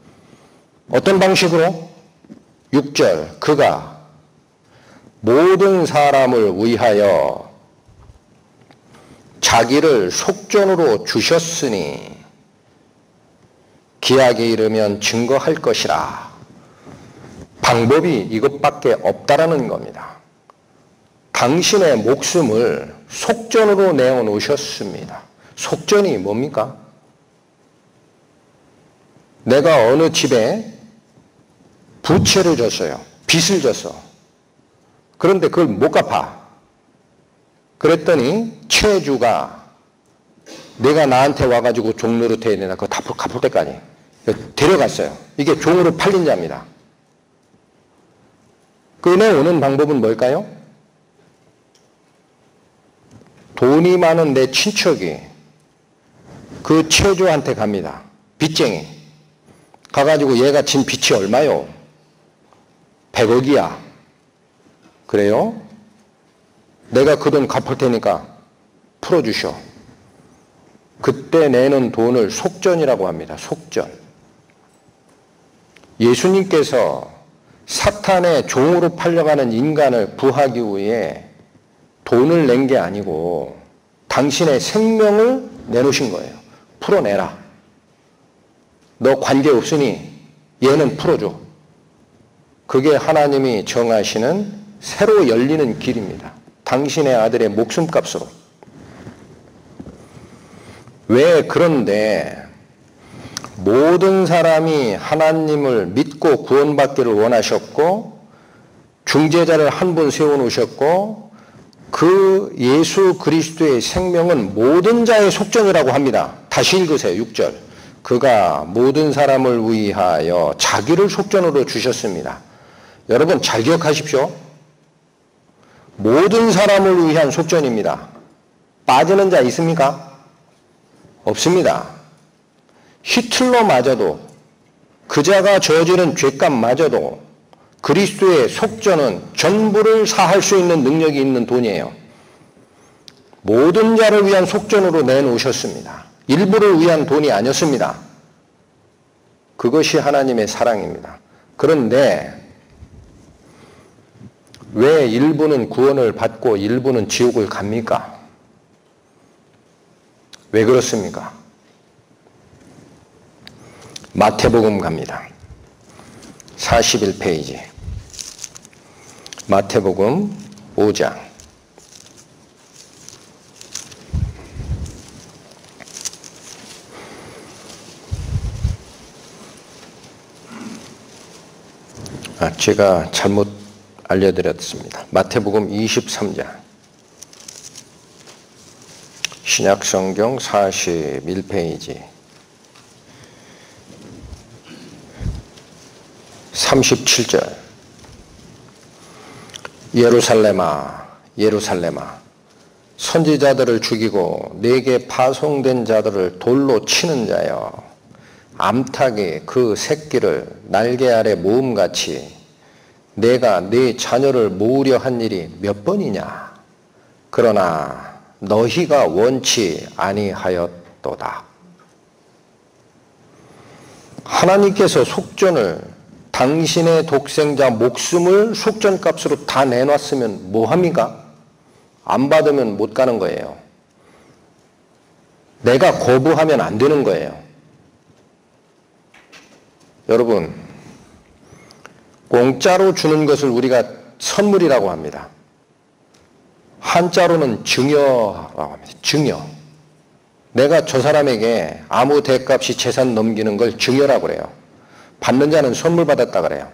어떤 방식으로? 6절 그가 모든 사람을 위하여 자기를 속전으로 주셨으니 기약에 이르면 증거할 것이라. 방법이 이것밖에 없다라는 겁니다. 당신의 목숨을 속전으로 내어놓으셨습니다. 속전이 뭡니까? 내가 어느 집에 부채를 졌어요. 빚을 졌어. 그런데 그걸 못 갚아. 그랬더니 채주가 내가 나한테 와가지고 종 노릇해야 되나 그거 다 갚을 때까지 데려갔어요. 이게 종으로 팔린 자입니다. 꺼내오는 방법은 뭘까요? 돈이 많은 내 친척이 그 채주한테 갑니다. 빚쟁이. 가가지고 얘가 진 빚이 얼마요? 100억이야. 그래요? 내가 그 돈 갚을 테니까 풀어주셔. 그때 내는 돈을 속전이라고 합니다. 속전. 예수님께서 사탄의 종으로 팔려가는 인간을 구하기 위해 돈을 낸 게 아니고 당신의 생명을 내놓으신 거예요. 풀어내라. 너 관계없으니 얘는 풀어줘. 그게 하나님이 정하시는 새로 열리는 길입니다. 당신의 아들의 목숨값으로. 왜 그런데 모든 사람이 하나님을 믿고 구원받기를 원하셨고 중재자를 한 분 세워놓으셨고 그 예수 그리스도의 생명은 모든 자의 속전이라고 합니다. 다시 읽으세요. 6절. 그가 모든 사람을 위하여 자기를 속전으로 주셨습니다. 여러분 잘 기억하십시오. 모든 사람을 위한 속전입니다. 빠지는 자 있습니까? 없습니다. 히틀러마저도 그 자가 저지른 죄값마저도 그리스도의 속전은 전부를 사할 수 있는 능력이 있는 돈이에요. 모든 자를 위한 속전으로 내놓으셨습니다. 일부를 위한 돈이 아니었습니다. 그것이 하나님의 사랑입니다. 그런데 왜 일부는 구원을 받고 일부는 지옥을 갑니까? 왜 그렇습니까? 마태복음 갑니다. 41페이지. 마태복음 5장. 제가 잘못 알려드렸습니다. 마태복음 23장. 신약성경 41페이지. 37절. 예루살렘아, 예루살렘아, 선지자들을 죽이고 내게 파송된 자들을 돌로 치는 자여, 암탉이 그 새끼를 날개 아래 모음같이 내가 네 자녀를 모으려 한 일이 몇 번이냐? 그러나 너희가 원치 아니하였도다. 하나님께서 속전을 당신의 독생자 목숨을 속전값으로 다 내놨으면 뭐합니까? 안 받으면 못 가는 거예요. 내가 거부하면 안 되는 거예요. 여러분, 공짜로 주는 것을 우리가 선물이라고 합니다. 한자로는 증여라고 합니다. 증여. 내가 저 사람에게 아무 대값이 재산 넘기는 걸 증여라고 그래요. 받는 자는 선물 받았다 그래요.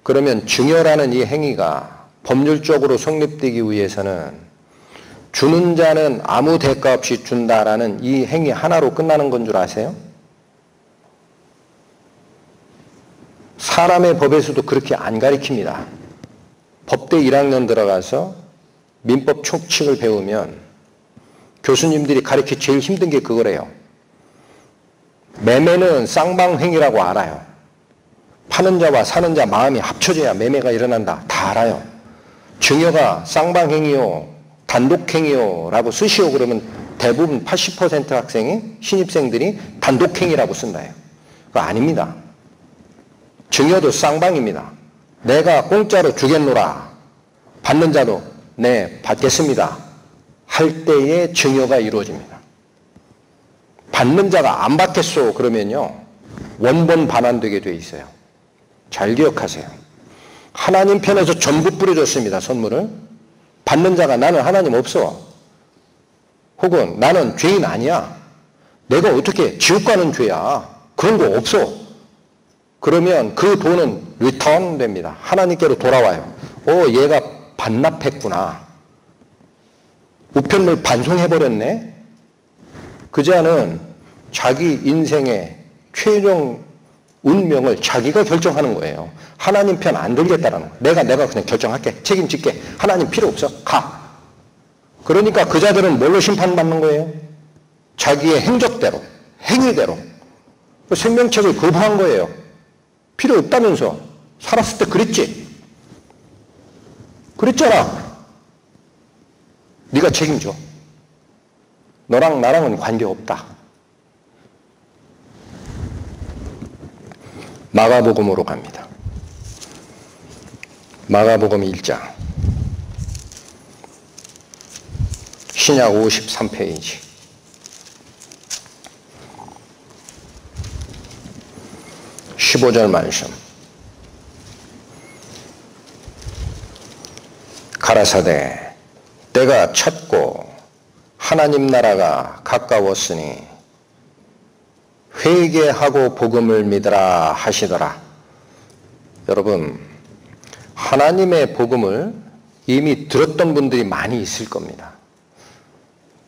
그러면 증여라는 이 행위가 법률적으로 성립되기 위해서는 주는 자는 아무 대가 없이 준다라는 이 행위 하나로 끝나는 건 줄 아세요? 사람의 법에서도 그렇게 안 가리킵니다. 법대 1학년 들어가서 민법 총칙을 배우면 교수님들이 가르치기 제일 힘든 게 그거래요. 매매는 쌍방행위라고 알아요. 파는 자와 사는 자 마음이 합쳐져야 매매가 일어난다. 다 알아요. 증여가 쌍방행위요, 단독행위요 라고 쓰시오 그러면 대부분 80% 학생이, 신입생들이 단독행위라고 쓴다요. 그거 아닙니다. 증여도 쌍방입니다. 내가 공짜로 주겠노라. 받는 자도 네, 받겠습니다. 할 때에 증여가 이루어집니다. 받는 자가 안 받겠소 그러면요, 원본 반환되게 돼 있어요. 잘 기억하세요. 하나님 편에서 전부 뿌려줬습니다. 선물을. 받는 자가 나는 하나님 없어. 혹은 나는 죄인 아니야. 내가 어떻게 지옥 가는 죄야. 그런 거 없어. 그러면 그 돈은 리턴 됩니다. 하나님께로 돌아와요. 얘가 반납했구나. 우편물 반송해버렸네. 그 자는 자기 인생의 최종 운명을 자기가 결정하는 거예요. 하나님 편 안 들겠다라는 거예요. 내가 그냥 결정할게. 책임질게. 하나님 필요 없어. 가. 그러니까 그 자들은 뭘로 심판받는 거예요? 자기의 행적대로, 행위대로. 생명책을 거부한 거예요. 필요 없다면서. 살았을 때 그랬지. 그랬잖아. 네가 책임져. 너랑 나랑은 관계없다. 마가복음으로 갑니다. 마가복음 1장. 신약 53페이지. 15절 말씀. 가라사대 때가 찼고 하나님 나라가 가까웠으니 회개하고 복음을 믿으라 하시더라. 여러분, 하나님의 복음을 이미 들었던 분들이 많이 있을 겁니다.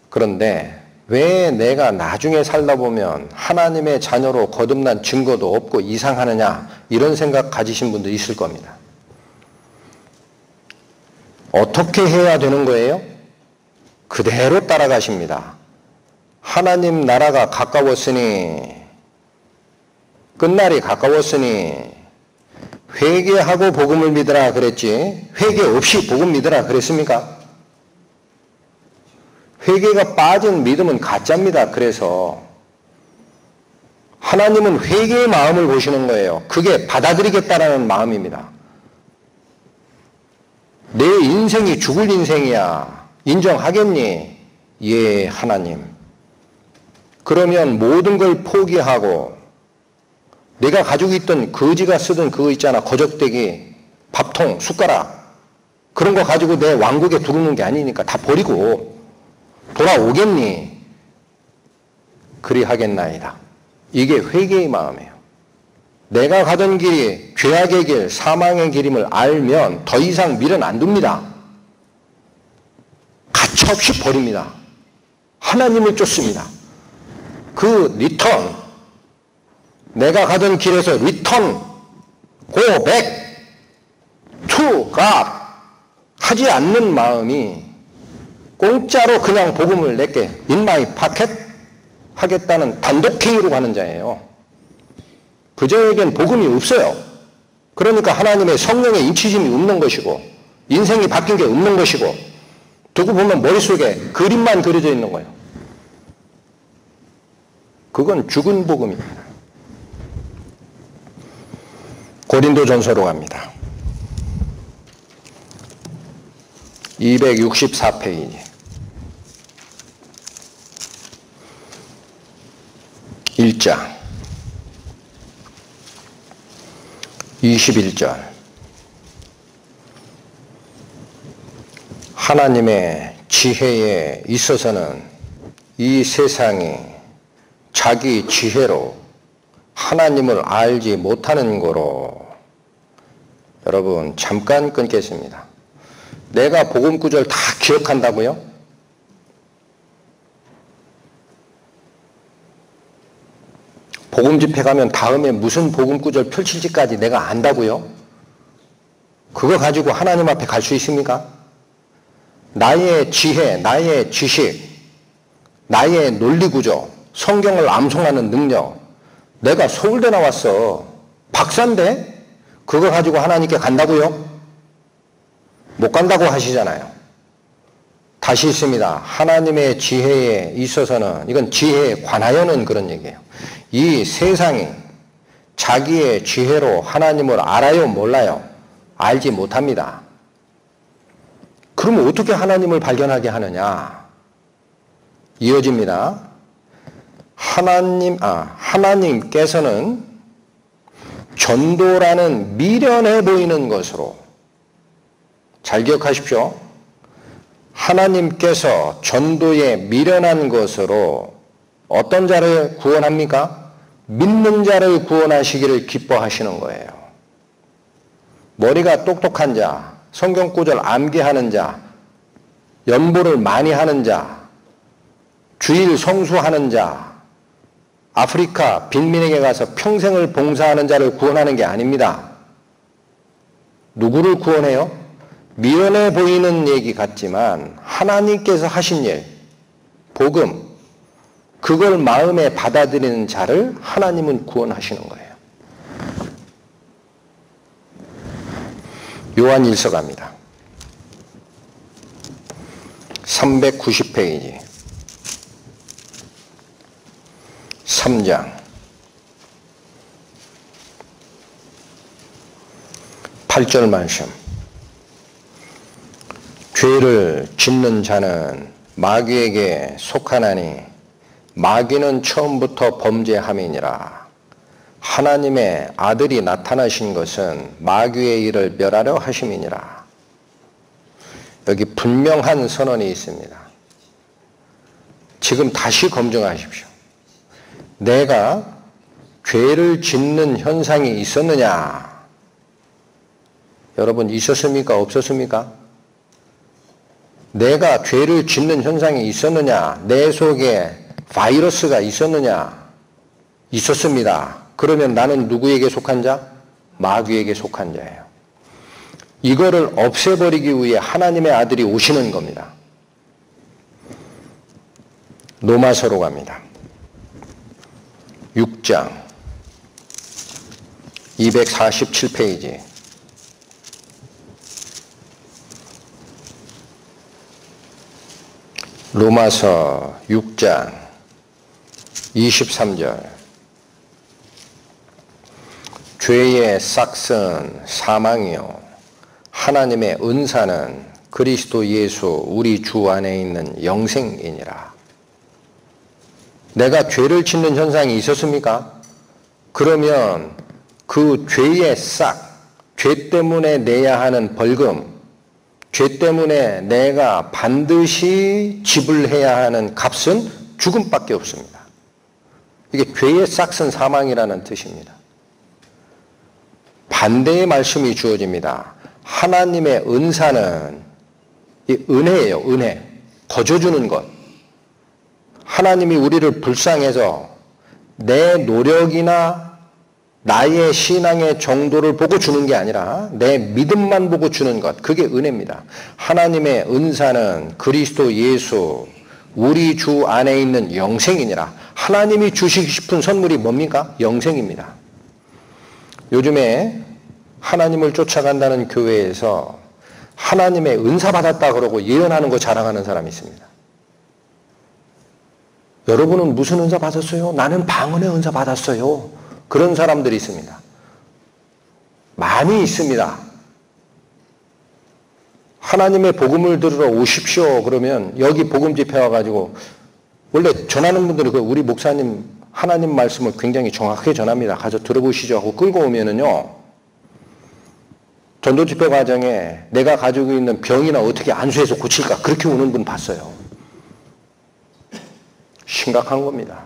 그런데 왜 내가 나중에 살다 보면 하나님의 자녀로 거듭난 증거도 없고 이상하느냐, 이런 생각 가지신 분도 있을 겁니다. 어떻게 해야 되는 거예요? 그대로 따라가십니다. 하나님 나라가 가까웠으니, 끝날이 가까웠으니 회개하고 복음을 믿으라 그랬지, 회개 없이 복음 믿으라 그랬습니까? 회개가 빠진 믿음은 가짜입니다. 그래서 하나님은 회개의 마음을 보시는 거예요. 그게 받아들이겠다라는 마음입니다. 내 인생이 죽을 인생이야. 인정하겠니? 예, 하나님. 그러면 모든 걸 포기하고, 내가 가지고 있던 거지가 쓰던 그거 있잖아. 거적대기, 밥통, 숟가락. 그런 거 가지고 내 왕국에 들어오는 게 아니니까 다 버리고 돌아오겠니? 그리하겠나이다. 이게 회개의 마음이에요. 내가 가던 길이 죄악의 길, 사망의 길임을 알면 더 이상 밀은 안 둡니다. 가차없이 버립니다. 하나님을 쫓습니다. 그 리턴, 내가 가던 길에서 리턴, go back to God 하지 않는 마음이, 공짜로 그냥 복음을 내게 in my pocket 하겠다는 단독행위로 가는 자예요. 그 자에겐 복음이 없어요. 그러니까 하나님의 성령의 인치심이 없는 것이고, 인생이 바뀐 게 없는 것이고, 두고 보면 머릿속에 그림만 그려져 있는 거예요. 그건 죽은 복음입니다. 고린도전서로 갑니다. 264페이지. 1장 21절. 하나님의 지혜에 있어서는 이 세상이 자기 지혜로 하나님을 알지 못하는 거로. 여러분, 잠깐 끊겠습니다. 내가 복음 구절 다 기억한다고요? 복음 집회 가면 다음에 무슨 복음 구절 펼칠지까지 내가 안다고요? 그거 가지고 하나님 앞에 갈 수 있습니까? 나의 지혜, 나의 지식, 나의 논리 구조, 성경을 암송하는 능력, 내가 서울대 나왔어. 박사인데? 그거 가지고 하나님께 간다고요? 못 간다고 하시잖아요. 다시 있습니다. 하나님의 지혜에 있어서는, 이건 지혜에 관하여는 그런 얘기예요. 이 세상이 자기의 지혜로 하나님을 알아요, 몰라요? 알지 못합니다. 그러면 어떻게 하나님을 발견하게 하느냐? 이어집니다. 하나님께서는 전도라는 미련해 보이는 것으로, 잘 기억하십시오. 하나님께서 전도에 미련한 것으로 어떤 자를 구원합니까? 믿는 자를 구원하시기를 기뻐하시는 거예요. 머리가 똑똑한 자, 성경 구절 암기하는 자, 연보를 많이 하는 자, 주일 성수하는 자, 아프리카 빈민에게 가서 평생을 봉사하는 자를 구원하는 게 아닙니다. 누구를 구원해요? 미련해 보이는 얘기 같지만 하나님께서 하신 일, 복음, 그걸 마음에 받아들이는 자를 하나님은 구원하시는 거예요. 요한일서 갑니다. 390페이지 3장 8절 말씀. 죄를 짓는 자는 마귀에게 속하나니 마귀는 처음부터 범죄함이니라. 하나님의 아들이 나타나신 것은 마귀의 일을 멸하려 하심이니라. 여기 분명한 선언이 있습니다. 지금 다시 검증하십시오. 내가 죄를 짓는 현상이 있었느냐? 여러분, 있었습니까? 없었습니까? 내가 죄를 짓는 현상이 있었느냐? 내 속에 바이러스가 있었느냐? 있었습니다. 그러면 나는 누구에게 속한 자? 마귀에게 속한 자예요. 이거를 없애버리기 위해 하나님의 아들이 오시는 겁니다. 로마서로 갑니다. 6장 247페이지 로마서 6장 23절. 죄의 싹은 사망이요 하나님의 은사는 그리스도 예수 우리 주 안에 있는 영생이니라. 내가 죄를 짓는 현상이 있었습니까? 그러면 그 죄의 싹, 죄 때문에 내야 하는 벌금, 죄 때문에 내가 반드시 지불해야 하는 값은 죽음밖에 없습니다. 이게 죄의 싹은 사망이라는 뜻입니다. 반대의 말씀이 주어집니다. 하나님의 은사는 이 은혜예요. 은혜. 거저주는 것. 하나님이 우리를 불쌍해서 내 노력이나 나의 신앙의 정도를 보고 주는 게 아니라 내 믿음만 보고 주는 것. 그게 은혜입니다. 하나님의 은사는 그리스도 예수 우리 주 안에 있는 영생이니라. 하나님이 주시고 싶은 선물이 뭡니까? 영생입니다. 요즘에 하나님을 쫓아간다는 교회에서 하나님의 은사 받았다 그러고 예언하는 거 자랑하는 사람이 있습니다. 여러분은 무슨 은사 받았어요? 나는 방언의 은사 받았어요. 그런 사람들이 있습니다. 많이 있습니다. 하나님의 복음을 들으러 오십시오. 그러면 여기 복음 집회 와가지고 원래 전하는 분들이 우리 목사님 하나님 말씀을 굉장히 정확하게 전합니다. 가서 들어보시죠 하고 끌고 오면은요. 전도 집회 과정에 내가 가지고 있는 병이나 어떻게 안수해서 고칠까 그렇게 오는 분 봤어요. 심각한 겁니다.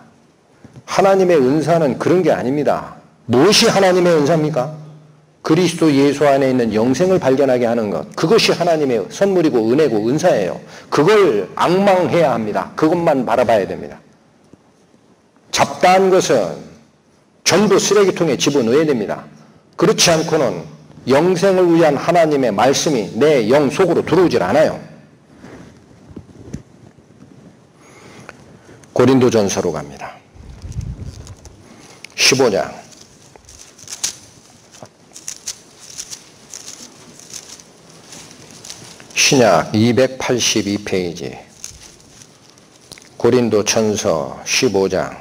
하나님의 은사는 그런 게 아닙니다. 무엇이 하나님의 은사입니까? 그리스도 예수 안에 있는 영생을 발견하게 하는 것, 그것이 하나님의 선물이고 은혜고 은사예요. 그걸 앙망해야 합니다. 그것만 바라봐야 됩니다. 잡다한 것은 전부 쓰레기통에 집어넣어야 됩니다. 그렇지 않고는 영생을 위한 하나님의 말씀이 내 영 속으로 들어오질 않아요. 고린도전서로 갑니다. 15장. 신약 282페이지. 고린도전서 15장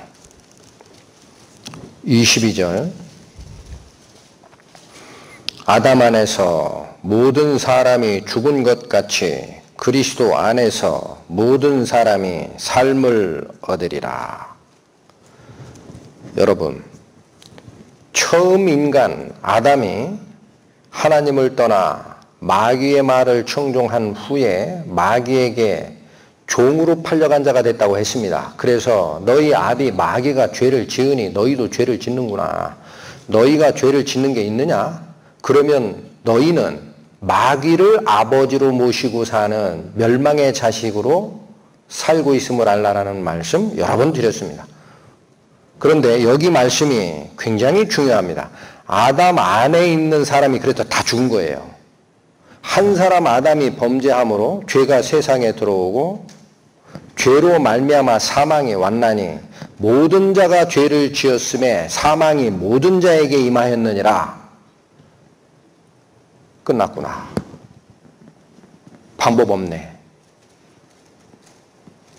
22절. 아담 안에서 모든 사람이 죽은 것 같이 그리스도 안에서 모든 사람이 삶을 얻으리라. 여러분, 처음 인간 아담이 하나님을 떠나 마귀의 말을 청종한 후에 마귀에게 종으로 팔려간 자가 됐다고 했습니다. 그래서 너희 아비 마귀가 죄를 지으니 너희도 죄를 짓는구나. 너희가 죄를 짓는 게 있느냐? 그러면 너희는 마귀를 아버지로 모시고 사는 멸망의 자식으로 살고 있음을 알라라는 말씀 여러 번 드렸습니다. 그런데 여기 말씀이 굉장히 중요합니다. 아담 안에 있는 사람이 그래도 다 죽은 거예요. 한 사람 아담이 범죄함으로 죄가 세상에 들어오고 죄로 말미암아 사망이 왔나니 모든 자가 죄를 지었음에 사망이 모든 자에게 임하였느니라. 끝났구나. 방법 없네.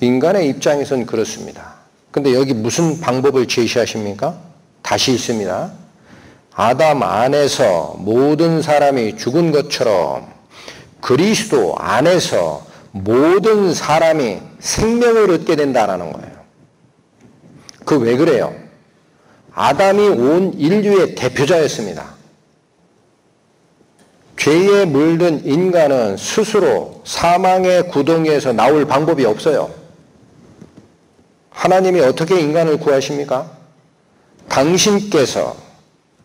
인간의 입장에선 그렇습니다. 근데 여기 무슨 방법을 제시하십니까? 다시 있습니다. 아담 안에서 모든 사람이 죽은 것처럼 그리스도 안에서 모든 사람이 생명을 얻게 된다는 거예요. 그 왜 그래요? 아담이 온 인류의 대표자였습니다. 죄에 물든 인간은 스스로 사망의 구덩이에서 나올 방법이 없어요. 하나님이 어떻게 인간을 구하십니까? 당신께서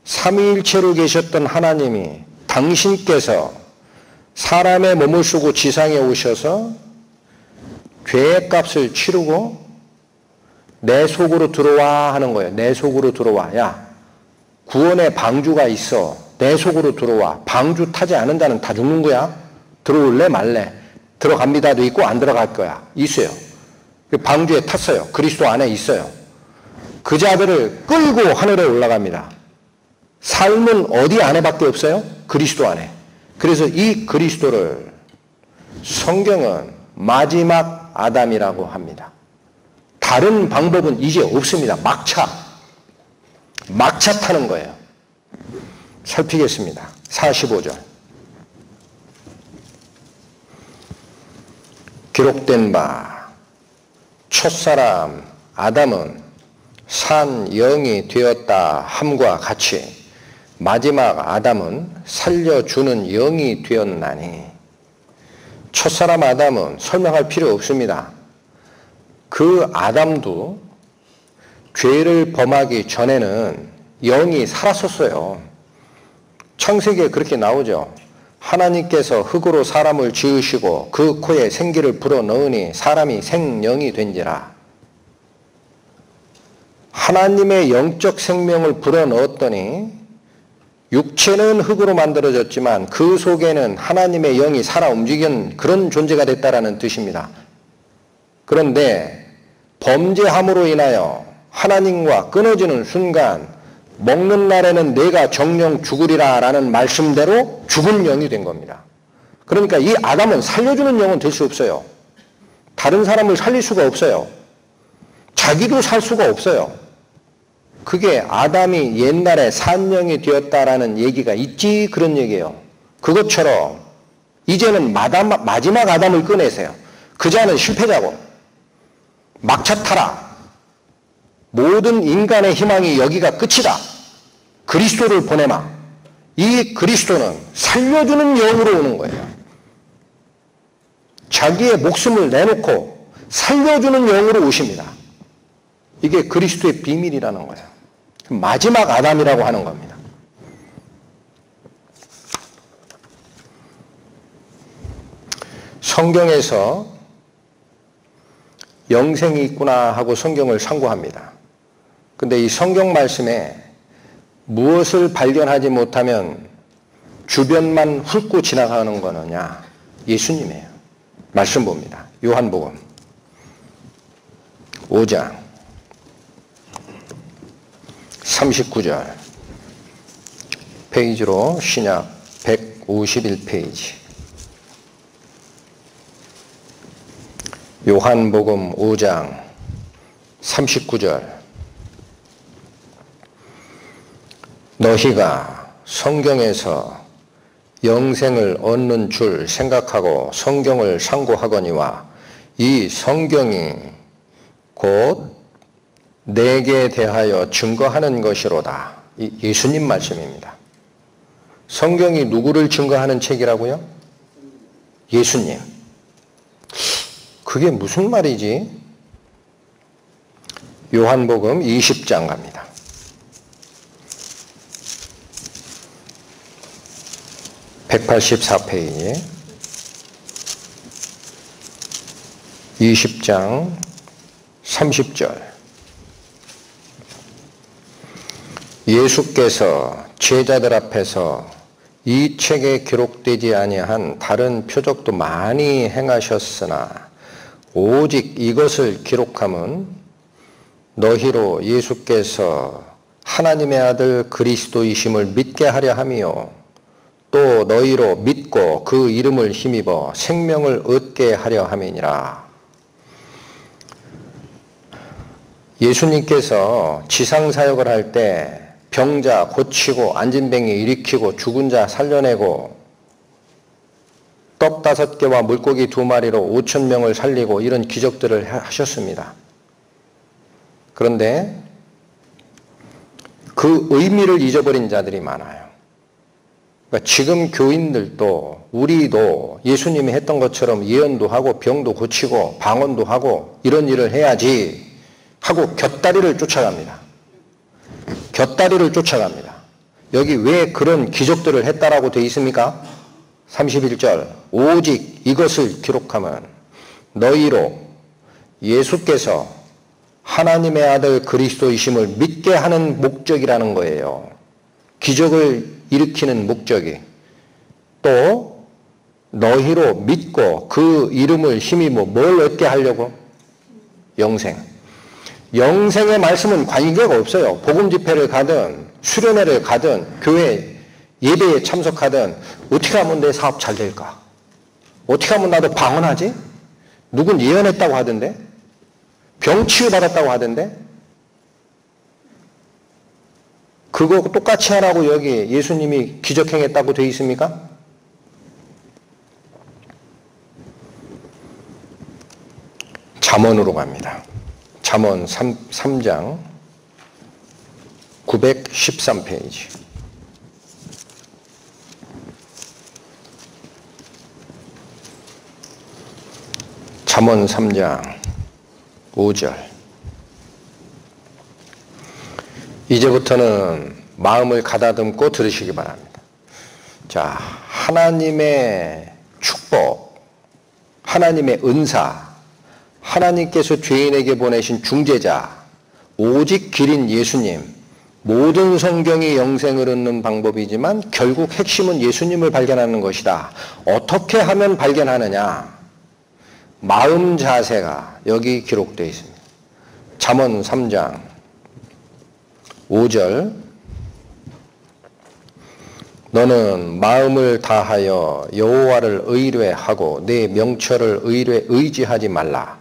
삼위일체로 계셨던 하나님이 당신께서 사람의 몸을 쓰고 지상에 오셔서 죄의 값을 치르고 내 속으로 들어와 하는 거예요. 내 속으로 들어와. 야, 구원의 방주가 있어. 내 속으로 들어와. 방주 타지 않은 자는 다 죽는 거야. 들어올래 말래. 들어갑니다도 있고 안 들어갈 거야. 있어요. 그 방주에 탔어요. 그리스도 안에 있어요. 그 자들을 끌고 하늘에 올라갑니다. 삶은 어디 안에밖에 없어요? 그리스도 안에. 그래서 이 그리스도를 성경은 마지막 아담이라고 합니다. 다른 방법은 이제 없습니다. 막차 타는 거예요. 살피겠습니다. 45절. 기록된 바 첫사람 아담은 산 영이 되었다 함과 같이 마지막 아담은 살려주는 영이 되었나니. 첫사람 아담은 설명할 필요 없습니다. 그 아담도 죄를 범하기 전에는 영이 살았었어요. 창세기에 그렇게 나오죠. 하나님께서 흙으로 사람을 지으시고 그 코에 생기를 불어넣으니 사람이 생령이 된지라. 하나님의 영적 생명을 불어넣었더니 육체는 흙으로 만들어졌지만 그 속에는 하나님의 영이 살아 움직이는 그런 존재가 됐다라는 뜻입니다. 그런데 범죄함으로 인하여 하나님과 끊어지는 순간 먹는 날에는 내가 정령 죽으리라 라는 말씀대로 죽은 영이 된 겁니다. 그러니까 이 아담은 살려주는 영은 될 수 없어요. 다른 사람을 살릴 수가 없어요. 자기도 살 수가 없어요. 그게 아담이 옛날에 산영이 되었다라는 얘기가 있지 그런 얘기예요. 그것처럼 이제는 마지막 아담을 꺼내세요. 그 자는 실패자고 막차 타라. 모든 인간의 희망이 여기가 끝이다. 그리스도를 보내마. 이 그리스도는 살려주는 영으로 오는 거예요. 자기의 목숨을 내놓고 살려주는 영으로 오십니다. 이게 그리스도의 비밀이라는 거예요. 마지막 아담이라고 하는 겁니다. 성경에서 영생이 있구나 하고 성경을 상고합니다. 근데 이 성경 말씀에 무엇을 발견하지 못하면 주변만 훑고 지나가는 거느냐? 예수님이에요. 말씀 봅니다. 요한복음 5장 39절 페이지로 신약 151페이지 요한복음 5장 39절 너희가 성경에서 영생을 얻는 줄 생각하고 성경을 상고하거니와 이 성경이 곧 내게 대하여 증거하는 것이로다. 예수님 말씀입니다. 성경이 누구를 증거하는 책이라고요? 예수님. 그게 무슨 말이지? 요한복음 20장 갑니다. (184페이지) 20장 30절 예수께서 제자들 앞에서 이 책에 기록되지 아니한 다른 표적도 많이 행하셨으나 오직 이것을 기록함은 너희로 예수께서 하나님의 아들 그리스도이심을 믿게 하려 함이요 또 너희로 믿고 그 이름을 힘입어 생명을 얻게 하려 함이니라. 예수님께서 지상사역을 할 때 병자 고치고 안진뱅이 일으키고 죽은 자 살려내고 떡 5개와 물고기 2마리로 5,000명을 살리고 이런 기적들을 하셨습니다. 그런데 그 의미를 잊어버린 자들이 많아요. 그러니까 지금 교인들도 우리도 예수님이 했던 것처럼 예언도 하고 병도 고치고 방언도 하고 이런 일을 해야지 하고 곁다리를 쫓아갑니다. 곁다리를 쫓아갑니다. 여기 왜 그런 기적들을 했다라고 되어 있습니까? 31절 오직 이것을 기록하면 너희로 예수께서 하나님의 아들 그리스도이심을 믿게 하는 목적이라는 거예요. 기적을 일으키는 목적이. 또 너희로 믿고 그 이름을 힘입어 뭘 얻게 하려고? 영생. 영생의 말씀은 관계가 없어요. 복음 집회를 가든 수련회를 가든 교회 예배에 참석하든 어떻게 하면 내 사업 잘 될까? 어떻게 하면 나도 방언하지? 누군 예언했다고 하던데? 병 치유받았다고 하던데? 그거 똑같이 하라고 여기 예수님이 기적행했다고 되어 있습니까? 잠언으로 갑니다. 잠언 3장 913페이지 잠언 3장 5절 이제부터는 마음을 가다듬고 들으시기 바랍니다. 자, 하나님의 축복, 하나님의 은사, 하나님께서 죄인에게 보내신 중재자, 오직 길인 예수님, 모든 성경이 영생을 얻는 방법이지만 결국 핵심은 예수님을 발견하는 것이다. 어떻게 하면 발견하느냐? 마음 자세가 여기 기록되어 있습니다. 잠언 3장 5절 너는 마음을 다하여 여호와를 의뢰하고 내 명철을 의지하지 말라.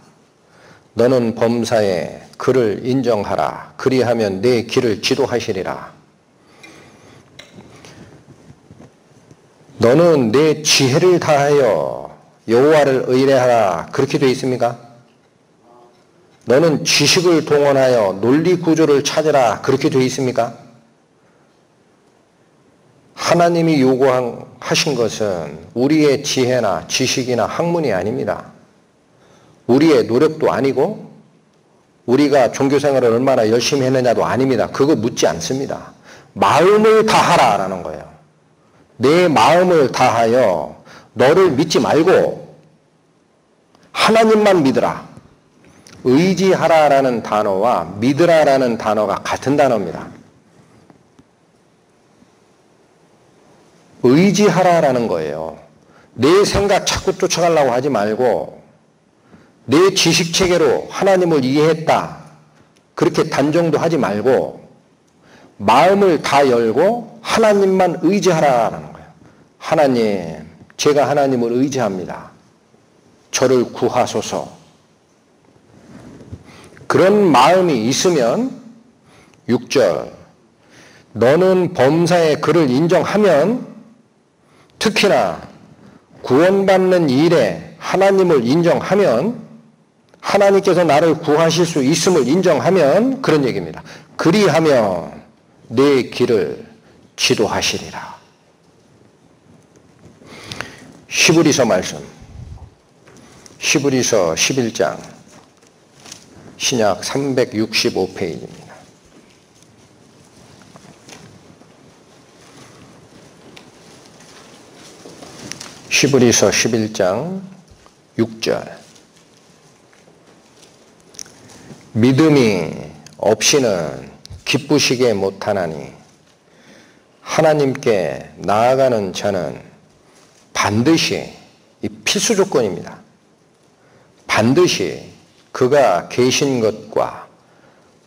너는 범사에 그를 인정하라. 그리하면 내 길을 지도하시리라. 너는 내 지혜를 다하여 여호와를 의뢰하라. 그렇게 되어 있습니까? 너는 지식을 동원하여 논리 구조를 찾으라. 그렇게 되어 있습니까? 하나님이 요구하신 것은 우리의 지혜나 지식이나 학문이 아닙니다. 우리의 노력도 아니고 우리가 종교생활을 얼마나 열심히 했느냐도 아닙니다. 그거 묻지 않습니다. 마음을 다하라라는 거예요. 내 마음을 다하여 너를 믿지 말고 하나님만 믿으라. 의지하라라는 단어와 믿으라라는 단어가 같은 단어입니다. 의지하라라는 거예요. 내 생각 자꾸 쫓아가려고 하지 말고 내 지식체계로 하나님을 이해했다. 그렇게 단정도 하지 말고 마음을 다 열고 하나님만 의지하라라는 거예요. 하나님, 제가 하나님을 의지합니다. 저를 구하소서. 그런 마음이 있으면 6절 너는 범사의 그를 인정하면 특히나 구원받는 일에 하나님을 인정하면 하나님께서 나를 구하실 수 있음을 인정하면 그런 얘기입니다. 그리하면 내 길을 지도하시리라. 히브리서 말씀 히브리서 11장 신약 365페이지입니다. 히브리서 11장 6절 믿음이 없이는 기쁘시게 못하나니 하나님께 나아가는 자는 반드시 이 필수 조건입니다. 반드시 그가 계신 것과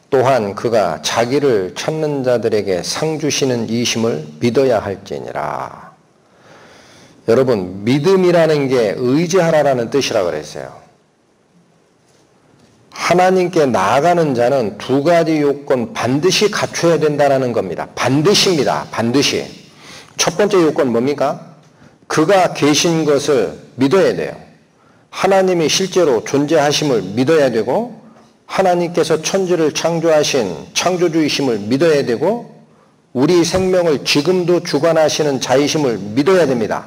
또한 그가 자기를 찾는 자들에게 상 주시는 이심을 믿어야 할지니라. 여러분, 믿음이라는 게 의지하라라는 뜻이라고 그랬어요. 하나님께 나아가는 자는 두 가지 요건 반드시 갖춰야 된다는 겁니다. 반드시입니다. 반드시. 첫 번째 요건 뭡니까? 그가 계신 것을 믿어야 돼요. 하나님이 실제로 존재하심을 믿어야 되고 하나님께서 천지를 창조하신 창조주이심을 믿어야 되고 우리 생명을 지금도 주관하시는 자이심을 믿어야 됩니다.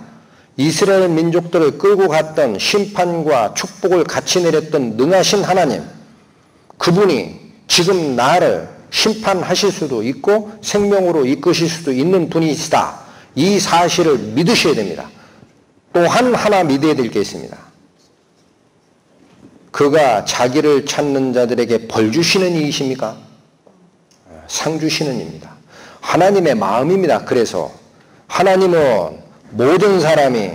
이스라엘 민족들을 끌고 갔던 심판과 축복을 같이 내렸던 능하신 하나님, 그분이 지금 나를 심판하실 수도 있고 생명으로 이끄실 수도 있는 분이시다. 이 사실을 믿으셔야 됩니다. 또한 하나 믿어야 될 게 있습니다. 그가 자기를 찾는 자들에게 벌 주시는 이이십니까? 상 주시는 입니다. 하나님의 마음입니다. 그래서 하나님은 모든 사람이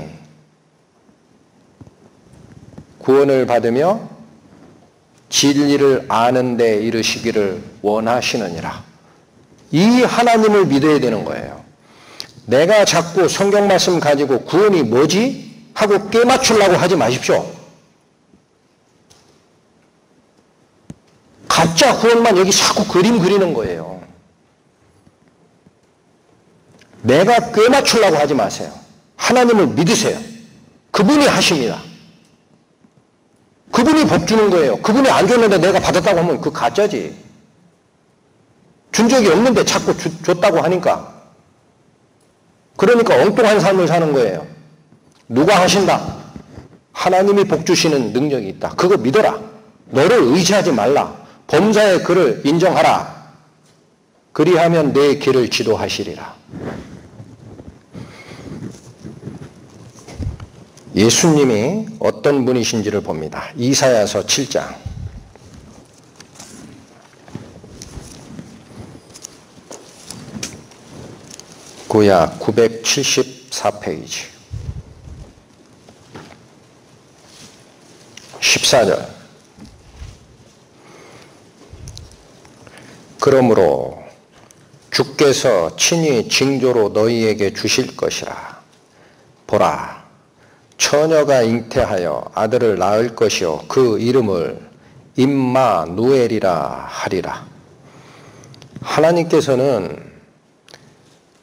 구원을 받으며 진리를 아는 데 이르시기를 원하시느니라. 이 하나님을 믿어야 되는 거예요. 내가 자꾸 성경 말씀 가지고 구원이 뭐지? 하고 꿰맞추려고 하지 마십시오. 가짜 구원만 여기 자꾸 그림 그리는 거예요. 내가 꿰맞추려고 하지 마세요. 하나님을 믿으세요. 그분이 하십니다. 그분이 복 주는 거예요. 그분이 안 줬는데 내가 받았다고 하면 그 가짜지. 준 적이 없는데 자꾸 줬다고 하니까. 그러니까 엉뚱한 삶을 사는 거예요. 누가 하신다? 하나님이 복 주시는 능력이 있다. 그거 믿어라. 너를 의지하지 말라. 범사의 그를 인정하라. 그리하면 내 길을 지도하시리라. 예수님이 어떤 분이신지를 봅니다. 이사야서 7장. 구약 974페이지 14절. 그러므로 주께서 친히 징조로 너희에게 주실 것이라. 보라, 처녀가 잉태하여 아들을 낳을 것이요 그 이름을 임마누엘이라 하리라. 하나님께서는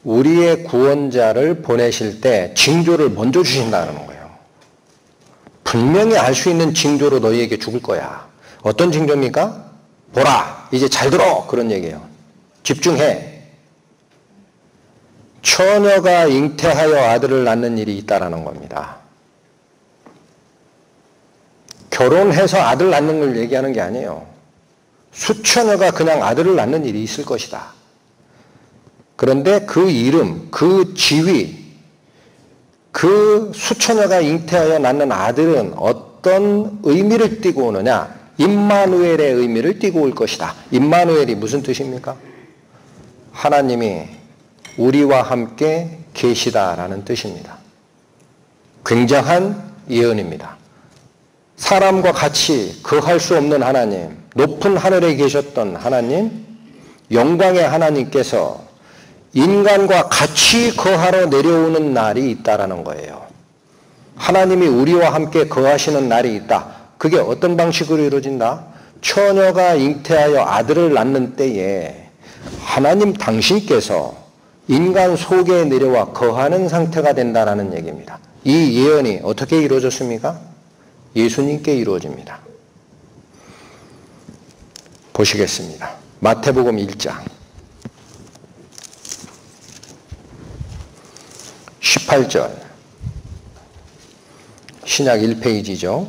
우리의 구원자를 보내실 때 징조를 먼저 주신다는 거예요. 분명히 알 수 있는 징조로 너희에게 죽을 거야. 어떤 징조입니까? 보라, 이제 잘 들어, 그런 얘기예요. 집중해. 처녀가 잉태하여 아들을 낳는 일이 있다라는 겁니다. 결혼해서 아들 낳는 걸 얘기하는 게 아니에요. 수처녀가 그냥 아들을 낳는 일이 있을 것이다. 그런데 그 이름, 그 지위, 그 수처녀가 잉태하여 낳는 아들은 어떤 의미를 띠고 오느냐? 임마누엘의 의미를 띠고 올 것이다. 임마누엘이 무슨 뜻입니까? 하나님이 우리와 함께 계시다라는 뜻입니다. 굉장한 예언입니다. 사람과 같이 거할 수 없는 하나님, 높은 하늘에 계셨던 하나님, 영광의 하나님께서 인간과 같이 거하러 내려오는 날이 있다라는 거예요. 하나님이 우리와 함께 거하시는 날이 있다. 그게 어떤 방식으로 이루어진다? 처녀가 잉태하여 아들을 낳는 때에 하나님 당신께서 인간 속에 내려와 거하는 상태가 된다라는 얘기입니다. 이 예언이 어떻게 이루어졌습니까? 예수님께 이루어집니다. 보시겠습니다. 마태복음 1장 18절, 신약 1페이지죠.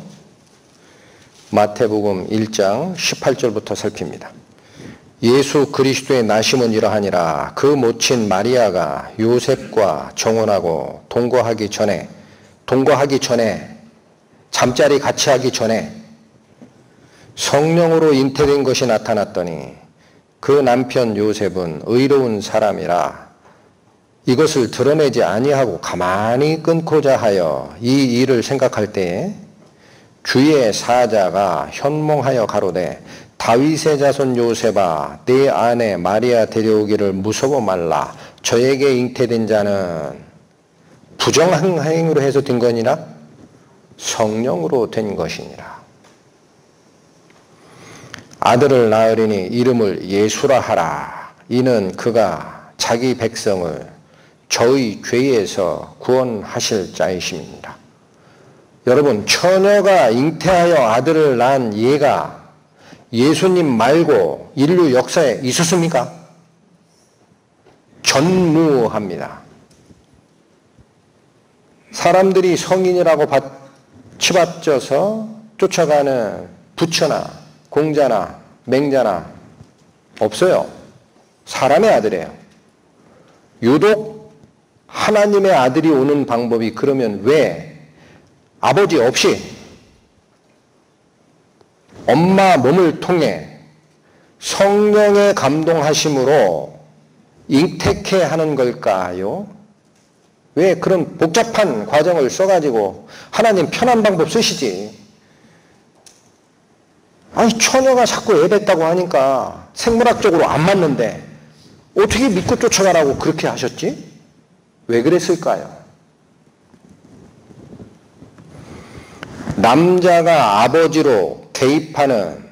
마태복음 1장 18절부터 살핍니다. 예수 그리스도의 나심은 이러하니라. 그 모친 마리아가 요셉과 정혼하고 동거하기 전에 잠자리 같이 하기 전에 성령으로 잉태된 것이 나타났더니 그 남편 요셉은 의로운 사람이라 이것을 드러내지 아니하고 가만히 끊고자 하여 이 일을 생각할 때에 주의 사자가 현몽하여 가로되 다윗의 자손 요셉아 내 아내 마리아 데려오기를 무서워 말라. 저에게 잉태된 자는 부정한 행위로 해서 된 거니라 성령으로 된 것이니라. 아들을 낳으리니 이름을 예수라 하라. 이는 그가 자기 백성을 저의 죄에서 구원하실 자이심이니라. 여러분, 처녀가 잉태하여 아들을 낳은 예가 예수님 말고 인류 역사에 있었습니까? 전무합니다. 사람들이 성인이라고 치받쳐서 쫓아가는 부처나 공자나 맹자나 없어요. 사람의 아들이에요. 유독 하나님의 아들이 오는 방법이 그러면 왜 아버지 없이 엄마 몸을 통해 성령의 감동하심으로 잉태케 하는 걸까요? 왜 그런 복잡한 과정을 써가지고 하나님 편한 방법 쓰시지. 아니 처녀가 자꾸 애뱉다고 하니까 생물학적으로 안 맞는데 어떻게 믿고 쫓아가라고 그렇게 하셨지? 왜 그랬을까요? 남자가 아버지로 개입하는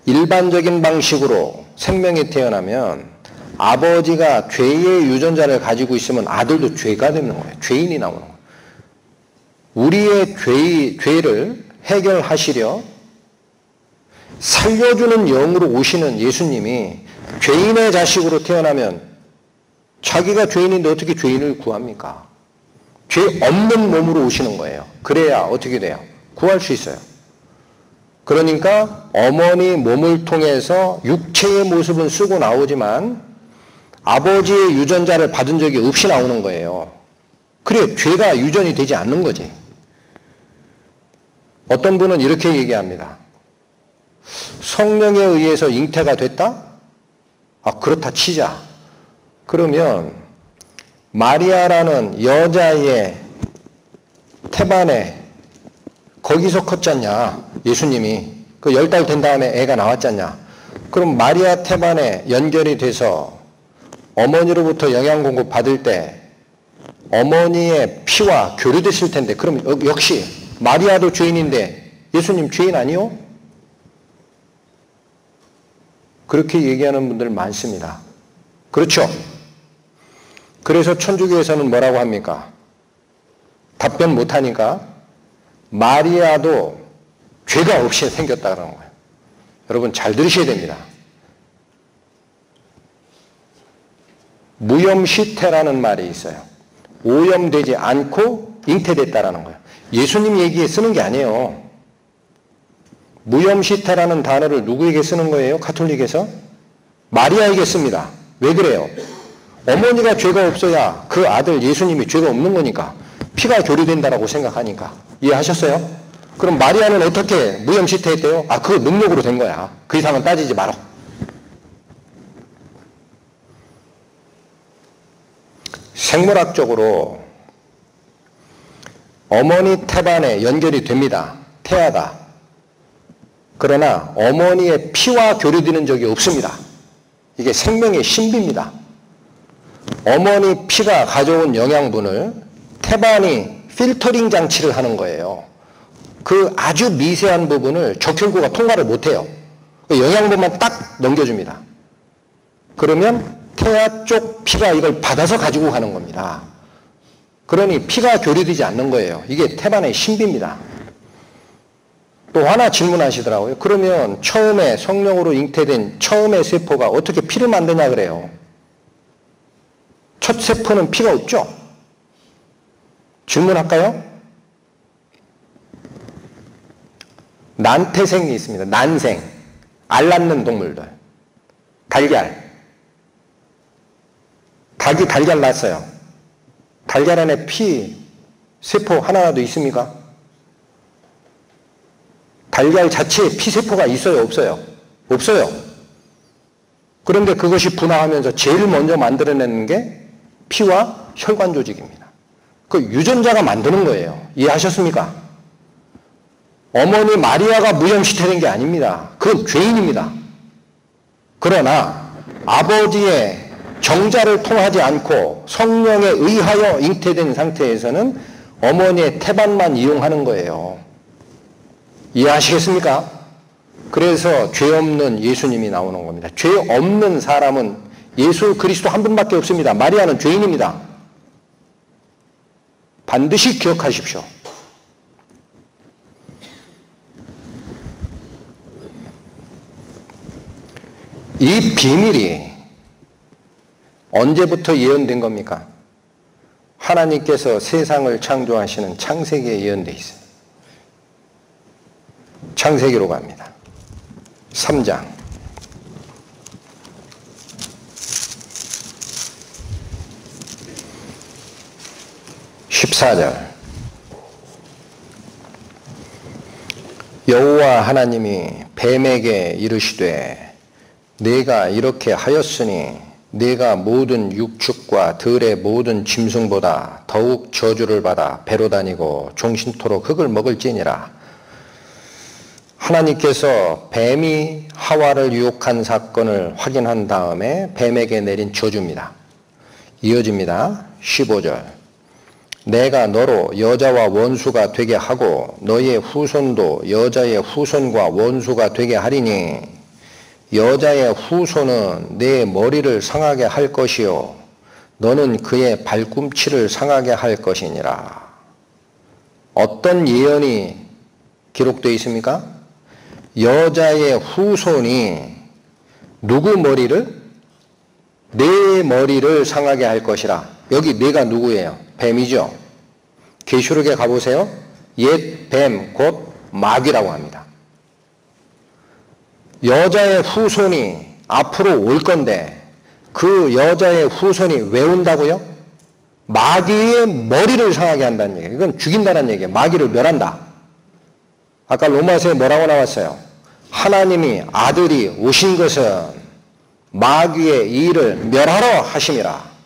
일반적인 방식으로 생명이 태어나면 아버지가 죄의 유전자를 가지고 있으면 아들도 죄가 되는 거예요. 죄인이 나오는 거예요. 우리의 죄를 해결하시려 살려주는 영으로 오시는 예수님이 죄인의 자식으로 태어나면 자기가 죄인인데 어떻게 죄인을 구합니까? 죄 없는 몸으로 오시는 거예요. 그래야 어떻게 돼요? 구할 수 있어요. 그러니까 어머니 몸을 통해서 육체의 모습은 쓰고 나오지만 아버지의 유전자를 받은 적이 없이 나오는 거예요. 그래 죄가 유전이 되지 않는 거지. 어떤 분은 이렇게 얘기합니다. 성령에 의해서 잉태가 됐다? 그렇다 치자. 그러면 마리아라는 여자의 태반에 거기서 컸잖냐. 예수님이 그 10달 된 다음에 애가 나왔잖냐. 그럼 마리아 태반에 연결이 돼서 어머니로부터 영양 공급 받을 때 어머니의 피와 교류됐을 텐데 그럼 역시 마리아도 죄인인데 예수님 죄인 아니요? 그렇게 얘기하는 분들 많습니다. 그렇죠? 그래서 천주교에서는 뭐라고 합니까? 답변 못하니까 마리아도 죄가 없이 생겼다는 거예요. 여러분 잘 들으셔야 됩니다. 무염시태라는 말이 있어요. 오염되지 않고 잉태됐다라는 거예요. 예수님 얘기에 쓰는 게 아니에요. 무염시태라는 단어를 누구에게 쓰는 거예요? 가톨릭에서? 마리아에게 씁니다. 왜 그래요? 어머니가 죄가 없어야 그 아들 예수님이 죄가 없는 거니까 피가 교류된다라고 생각하니까. 이해하셨어요? 그럼 마리아는 어떻게 무염시태했대요? 아, 그거 능력으로 된 거야. 그 이상은 따지지 마라. 생물학적으로 어머니 태반에 연결이 됩니다. 태아가. 그러나 어머니의 피와 교류되는 적이 없습니다. 이게 생명의 신비입니다. 어머니 피가 가져온 영양분을 태반이 필터링 장치를 하는 거예요. 그 아주 미세한 부분을 적혈구가 통과를 못해요. 영양분만 딱 넘겨줍니다. 그러면 태아 쪽 피가 이걸 받아서 가지고 가는 겁니다. 그러니 피가 교류되지 않는 거예요. 이게 태반의 신비입니다. 또 하나 질문하시더라고요. 그러면 처음에 성령으로 잉태된 처음의 세포가 어떻게 피를 만드냐 그래요. 첫 세포는 피가 없죠. 질문할까요? 난태생이 있습니다. 난생. 알 낳는 동물들. 달걀. 닭이 달걀 낳았어요. 달걀 안에 피 세포 하나라도 있습니까? 달걀 자체에 피세포가 있어요? 없어요? 없어요. 그런데 그것이 분화하면서 제일 먼저 만들어내는 게 피와 혈관 조직입니다. 그 유전자가 만드는 거예요. 이해하셨습니까? 어머니 마리아가 무염시태된 게 아닙니다. 그건 죄인입니다. 그러나 아버지의 정자를 통하지 않고 성령에 의하여 잉태된 상태에서는 어머니의 태반만 이용하는 거예요. 이해하시겠습니까? 그래서 죄 없는 예수님이 나오는 겁니다. 죄 없는 사람은 예수 그리스도 한 분밖에 없습니다. 마리아는 죄인입니다. 반드시 기억하십시오. 이 비밀이 언제부터 예언된 겁니까? 하나님께서 세상을 창조하시는 창세기에 예언되어 있어요. 창세기로 갑니다. 3장 14절 여호와 하나님이 뱀에게 이르시되 내가 이렇게 하였으니 네가 모든 육축과 들의 모든 짐승보다 더욱 저주를 받아 배로 다니고 종신토록 흙을 먹을지니라. 하나님께서 뱀이 하와를 유혹한 사건을 확인한 다음에 뱀에게 내린 저주입니다. 이어집니다. 15절 내가 너로 여자와 원수가 되게 하고 너의 후손도 여자의 후손과 원수가 되게 하리니 여자의 후손은 내 머리를 상하게 할 것이요 너는 그의 발꿈치를 상하게 할 것이니라. 어떤 예언이 기록되어 있습니까? 여자의 후손이 누구 머리를? 내 머리를 상하게 할 것이라. 여기 내가 누구예요? 뱀이죠. 계시록에 가보세요. 옛 뱀 곧 마귀라고 합니다. 여자의 후손이 앞으로 올 건데 그 여자의 후손이 왜 온다고요? 마귀의 머리를 상하게 한다는 얘기예요. 이건 죽인다는 얘기예요. 마귀를 멸한다. 아까 로마서에 뭐라고 나왔어요? 하나님이 아들이 오신 것은 마귀의 일을 멸하러 하심이라.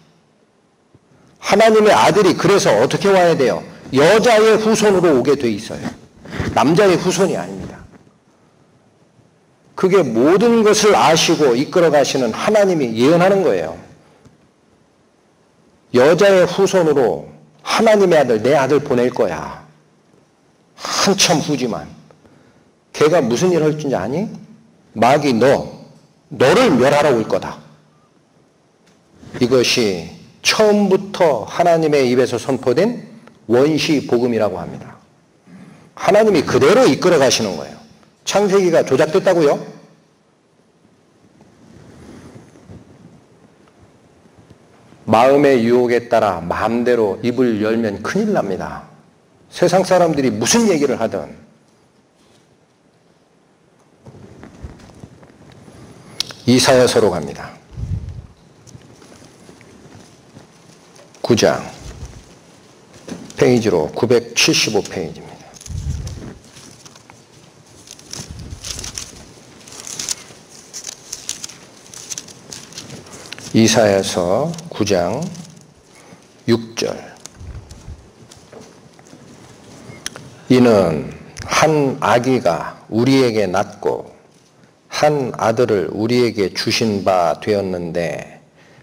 하나님의 아들이 그래서 어떻게 와야 돼요? 여자의 후손으로 오게 돼 있어요. 남자의 후손이 아닙니다. 그게 모든 것을 아시고 이끌어 가시는 하나님이 예언하는 거예요. 여자의 후손으로 하나님의 아들, 내 아들 보낼 거야. 한참 후지만. 걔가 무슨 일을 할 줄 아니? 마귀 너를 멸하러 올 거다. 이것이 처음부터 하나님의 입에서 선포된 원시 복음이라고 합니다. 하나님이 그대로 이끌어 가시는 거예요. 창세기가 조작됐다고요? 마음의 유혹에 따라 마음대로 입을 열면 큰일 납니다. 세상 사람들이 무슨 얘기를 하든. 이사야서로 갑니다. 9장 페이지로 975페이지입니다. 이사야서 9장 6절. 이는 한 아기가 우리에게 낳고 한 아들을 우리에게 주신 바 되었는데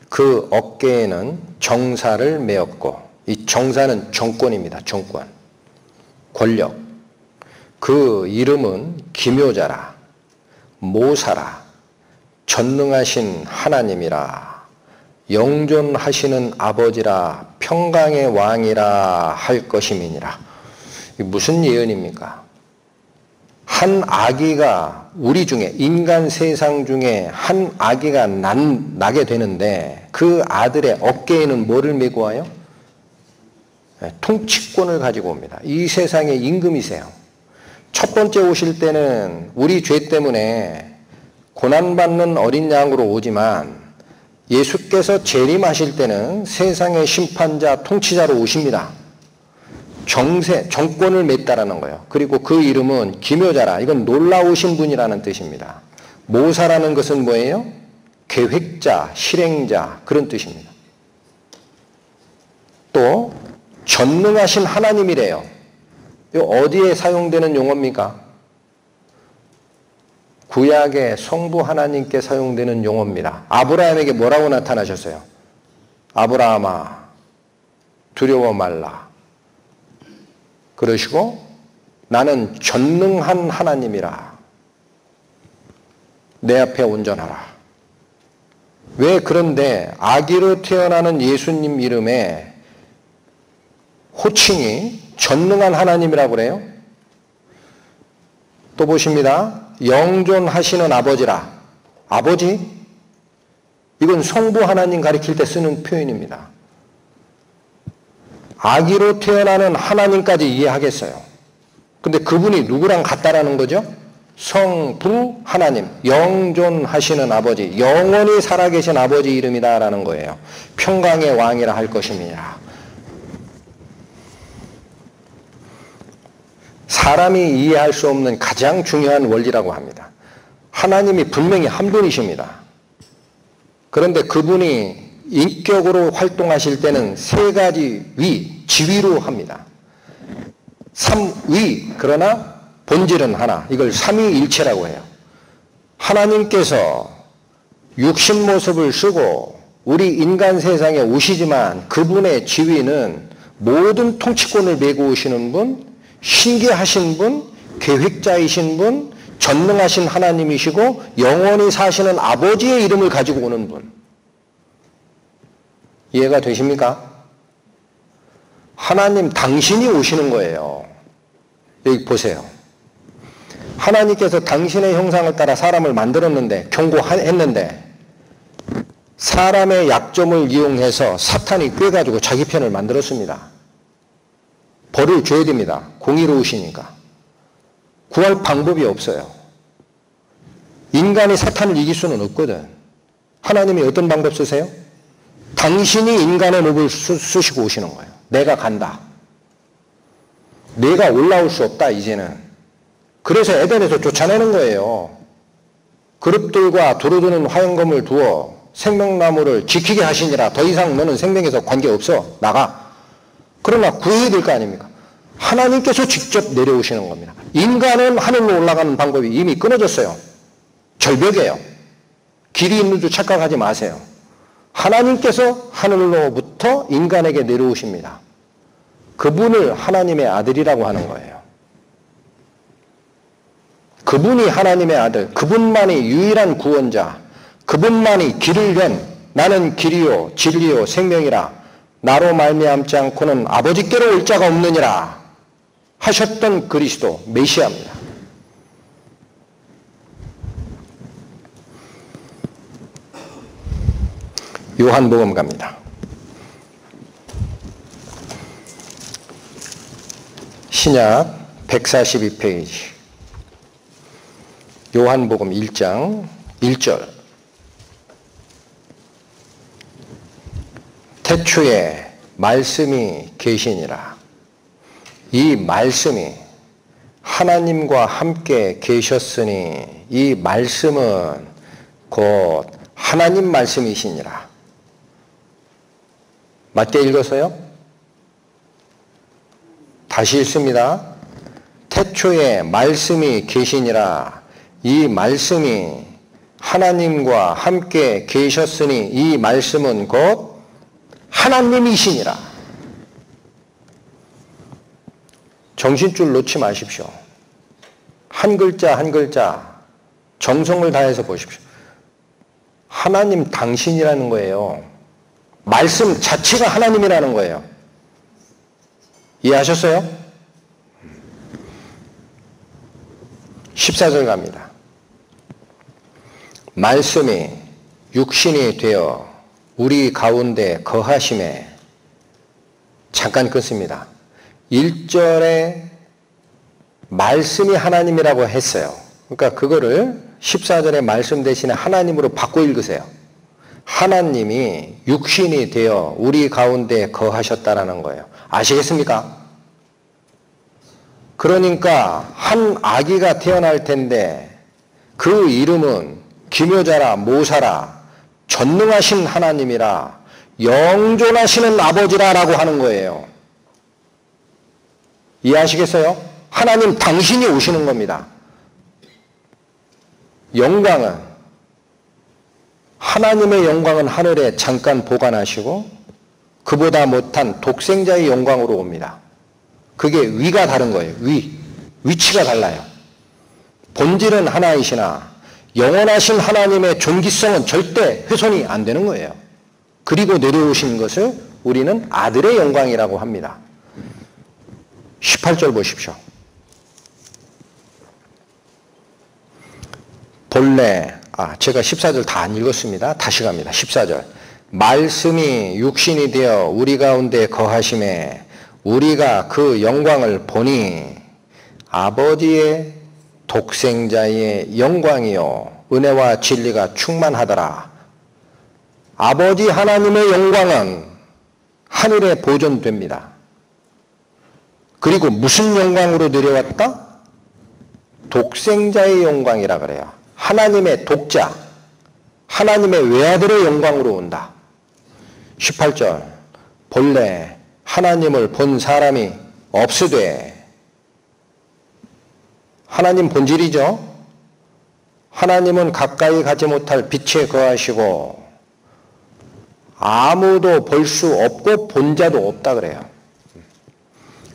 그 어깨에는 정사를 메었고, 이 정사는 정권입니다. 정권, 권력. 그 이름은 기묘자라, 모사라, 전능하신 하나님이라, 영존하시는 아버지라, 평강의 왕이라 할 것임이니라. 무슨 예언입니까? 한 아기가 우리 중에, 인간 세상 중에 한 아기가 나게 되는데 그 아들의 어깨에는 뭐를 메고 와요? 통치권을 가지고 옵니다. 이 세상의 임금이세요. 첫 번째 오실 때는 우리 죄 때문에 고난받는 어린 양으로 오지만 예수께서 재림하실 때는 세상의 심판자, 통치자로 오십니다. 정권을 맺다라는 거예요. 그리고 그 이름은 기묘자라, 이건 놀라우신 분이라는 뜻입니다. 모사라는 것은 뭐예요? 계획자, 실행자, 그런 뜻입니다. 또 전능하신 하나님이래요. 이거 어디에 사용되는 용어입니까? 구약의 성부 하나님께 사용되는 용어입니다. 아브라함에게 뭐라고 나타나셨어요? 아브라함아, 두려워 말라. 그러시고 나는 전능한 하나님이라. 내 앞에 온전하라. 왜 그런데 아기로 태어나는 예수님 이름에 호칭이 전능한 하나님이라고 그래요? 또 보십니다. 영존하시는 아버지라. 아버지? 이건 성부 하나님 가리킬 때 쓰는 표현입니다. 아기로 태어나는 하나님까지 이해하겠어요. 근데 그분이 누구랑 같다라는 거죠? 성부 하나님, 영존하시는 아버지, 영원히 살아계신 아버지 이름이다라는 거예요. 평강의 왕이라 할 것임이라. 사람이 이해할 수 없는 가장 중요한 원리라고 합니다. 하나님이 분명히 한 분이십니다. 그런데 그분이 인격으로 활동하실 때는 세 가지 지위로 합니다. 삼위, 그러나 본질은 하나. 이걸 삼위일체라고 해요. 하나님께서 육신 모습을 쓰고 우리 인간 세상에 오시지만 그분의 지위는 모든 통치권을 메고 오시는 분, 신기하신 분, 계획자이신 분, 전능하신 하나님이시고 영원히 사시는 아버지의 이름을 가지고 오는 분. 이해가 되십니까? 하나님 당신이 오시는 거예요. 여기 보세요. 하나님께서 당신의 형상을 따라 사람을 만들었는데, 경고했는데 사람의 약점을 이용해서 사탄이 꿰가지고 자기 편을 만들었습니다. 벌을 줘야 됩니다. 공의로우시니까. 구할 방법이 없어요. 인간이 사탄을 이길 수는 없거든. 하나님이 어떤 방법 쓰세요? 당신이 인간의 몹을 쓰시고 오시는 거예요. 내가 간다. 내가 올라올 수 없다 이제는. 그래서 에덴에서 쫓아내는 거예요. 그룹들과 두루두는 화영검을 두어 생명나무를 지키게 하시니라. 더 이상 너는 생명에서 관계없어. 나가. 그러나 구해야 될 거 아닙니까? 하나님께서 직접 내려오시는 겁니다. 인간은 하늘로 올라가는 방법이 이미 끊어졌어요. 절벽이에요. 길이 있는 줄 착각하지 마세요. 하나님께서 하늘로부터 인간에게 내려오십니다. 그분을 하나님의 아들이라고 하는 거예요. 그분이 하나님의 아들, 그분만이 유일한 구원자, 그분만이 길을 연, 나는 길이요 진리요 생명이라, 나로 말미암지 않고는 아버지께로 올 자가 없느니라 하셨던 그리스도 메시아입니다. 요한복음 갑니다. 신약 142페이지. 요한복음 1장 1절. 태초에 말씀이 계시니라. 이 말씀이 하나님과 함께 계셨으니 이 말씀은 곧 하나님 말씀이시니라. 맞게 읽었어요? 다시 읽습니다. 태초에 말씀이 계시니라. 이 말씀이 하나님과 함께 계셨으니 이 말씀은 곧 하나님이시니라. 정신줄 놓지 마십시오. 한 글자 한 글자 정성을 다해서 보십시오. 하나님 당신이라는 거예요. 말씀 자체가 하나님이라는 거예요. 이해하셨어요? 14절 갑니다. 말씀이 육신이 되어 우리 가운데 거하심에, 잠깐 끊습니다. 1절에 말씀이 하나님이라고 했어요. 그러니까 그거를 14절의 말씀 대신에 하나님으로 바꿔 읽으세요. 하나님이 육신이 되어 우리 가운데 거하셨다라는 거예요. 아시겠습니까? 그러니까 한 아기가 태어날 텐데 그 이름은 기묘자라 모사라 전능하신 하나님이라 영존하시는 아버지라라고 하는 거예요. 이해하시겠어요? 하나님 당신이 오시는 겁니다. 영광은, 하나님의 영광은 하늘에 잠깐 보관하시고 그보다 못한 독생자의 영광으로 옵니다. 그게 위가 다른 거예요. 위치가 달라요. 본질은 하나이시나 영원하신 하나님의 존귀성은 절대 훼손이 안 되는 거예요. 그리고 내려오신 것을 우리는 아들의 영광이라고 합니다. 18절 보십시오. 본래, 제가 14절 다 안 읽었습니다. 다시 갑니다. 14절. 말씀이 육신이 되어 우리 가운데 거하심에 우리가 그 영광을 보니 아버지의 독생자의 영광이요 은혜와 진리가 충만하더라. 아버지 하나님의 영광은 하늘에 보존됩니다. 그리고 무슨 영광으로 내려왔다? 독생자의 영광이라 그래요. 하나님의 독자, 하나님의 외아들의 영광으로 온다. 18절. 본래 하나님을 본 사람이 없으되, 하나님 본질이죠. 하나님은 가까이 가지 못할 빛에 거하시고 아무도 볼 수 없고 본 자도 없다 그래요.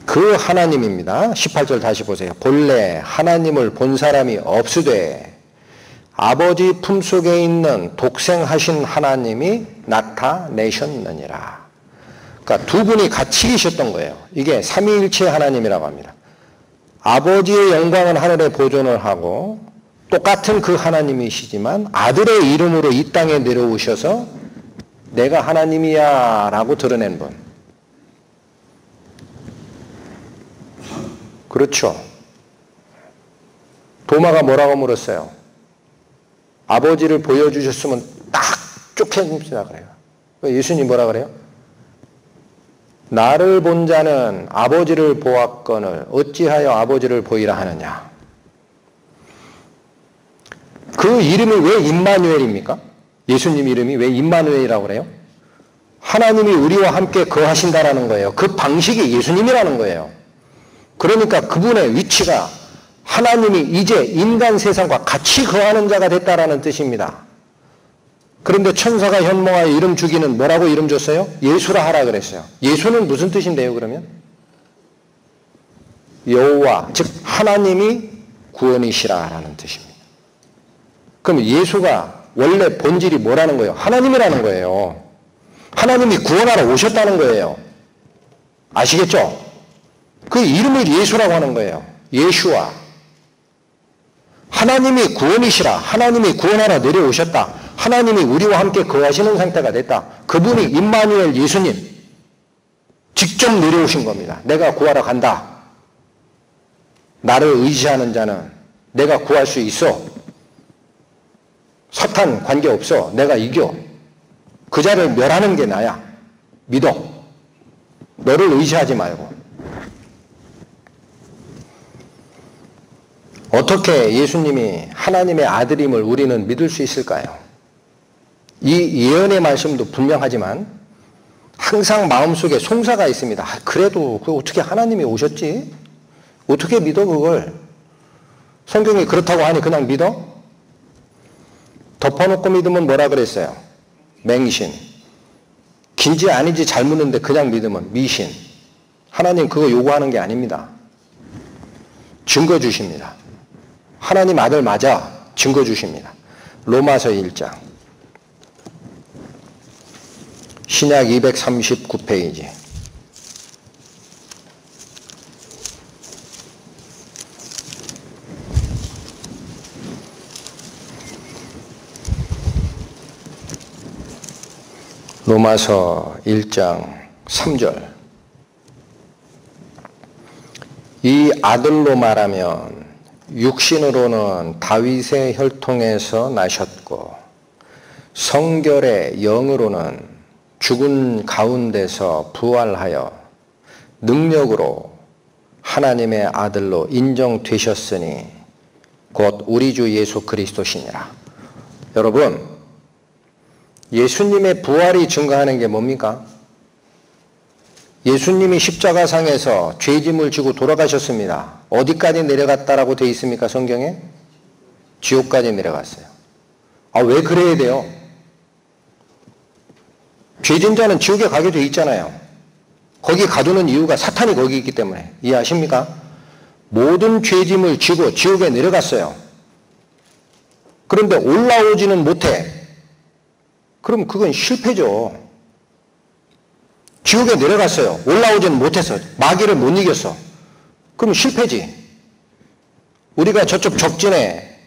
그 하나님입니다. 18절 다시 보세요. 본래 하나님을 본 사람이 없으되 아버지 품속에 있는 독생하신 하나님이 나타내셨느니라. 그러니까 두 분이 같이 계셨던 거예요. 이게 삼위일체 하나님이라고 합니다. 아버지의 영광은 하늘에 보존을 하고 똑같은 그 하나님이시지만 아들의 이름으로 이 땅에 내려오셔서 내가 하나님이야 라고 드러낸 분. 그렇죠. 도마가 뭐라고 물었어요? 아버지를 보여주셨으면 딱 쫓겨집시다 그래요. 예수님 뭐라 그래요? 나를 본 자는 아버지를 보았거늘 어찌하여 아버지를 보이라 하느냐. 그 이름이 왜 임마누엘입니까? 예수님 이름이 왜 임마누엘이라고 그래요? 하나님이 우리와 함께 거하신다라는 거예요. 그 방식이 예수님이라는 거예요. 그러니까 그분의 위치가 하나님이 이제 인간 세상과 같이 거하는 자가 됐다라는 뜻입니다. 그런데 천사가 현몽하여 이름 주기는 뭐라고 이름 줬어요? 예수라 하라 그랬어요. 예수는 무슨 뜻인데요, 그러면? 여호와, 즉 하나님이 구원이시라라는 뜻입니다. 그럼 예수가 원래 본질이 뭐라는 거예요? 하나님이라는 거예요. 하나님이 구원하러 오셨다는 거예요. 아시겠죠? 그 이름을 예수라고 하는 거예요. 예수와. 하나님이 구원이시라. 하나님이 구원하러 내려오셨다. 하나님이 우리와 함께 거하시는 상태가 됐다. 그분이 임마누엘 예수님. 직접 내려오신 겁니다. 내가 구하러 간다. 나를 의지하는 자는 내가 구할 수 있어. 사탄 관계없어. 내가 이겨. 그 자를 멸하는 게 나야. 믿어. 너를 의지하지 말고. 어떻게 예수님이 하나님의 아들임을 우리는 믿을 수 있을까요? 이 예언의 말씀도 분명하지만 항상 마음속에 송사가 있습니다. 그래도 그 어떻게 하나님이 오셨지? 어떻게 믿어 그걸? 성경이 그렇다고 하니 그냥 믿어? 덮어놓고 믿으면 뭐라 그랬어요? 맹신. 긴지 아닌지 잘 묻는데 그냥 믿으면 미신. 하나님 그거 요구하는 게 아닙니다. 증거 주십니다. 하나님 아들 맞아. 증거 주십니다. 로마서 1장. 신약 239페이지. 로마서 1장 3절. 이 아들로 말하면 육신으로는 다윗의 혈통에서 나셨고 성결의 영으로는 죽은 가운데서 부활하여 능력으로 하나님의 아들로 인정되셨으니 곧 우리 주 예수 그리스도시니라. 여러분, 예수님의 부활이 증거하는 게 뭡니까? 예수님이 십자가상에서 죄짐을 지고 돌아가셨습니다. 어디까지 내려갔다라고 되어 있습니까? 성경에? 지옥까지 내려갔어요. 아, 왜 그래야 돼요? 죄진 자는 지옥에 가게 되어 있잖아요. 거기 가두는 이유가 사탄이 거기 있기 때문에. 이해하십니까? 모든 죄짐을 지고 지옥에 내려갔어요. 그런데 올라오지는 못해. 그럼 그건 실패죠. 지옥에 내려갔어요. 올라오지는 못해서. 마귀를 못 이겼어. 그럼 실패지. 우리가 저쪽 적진에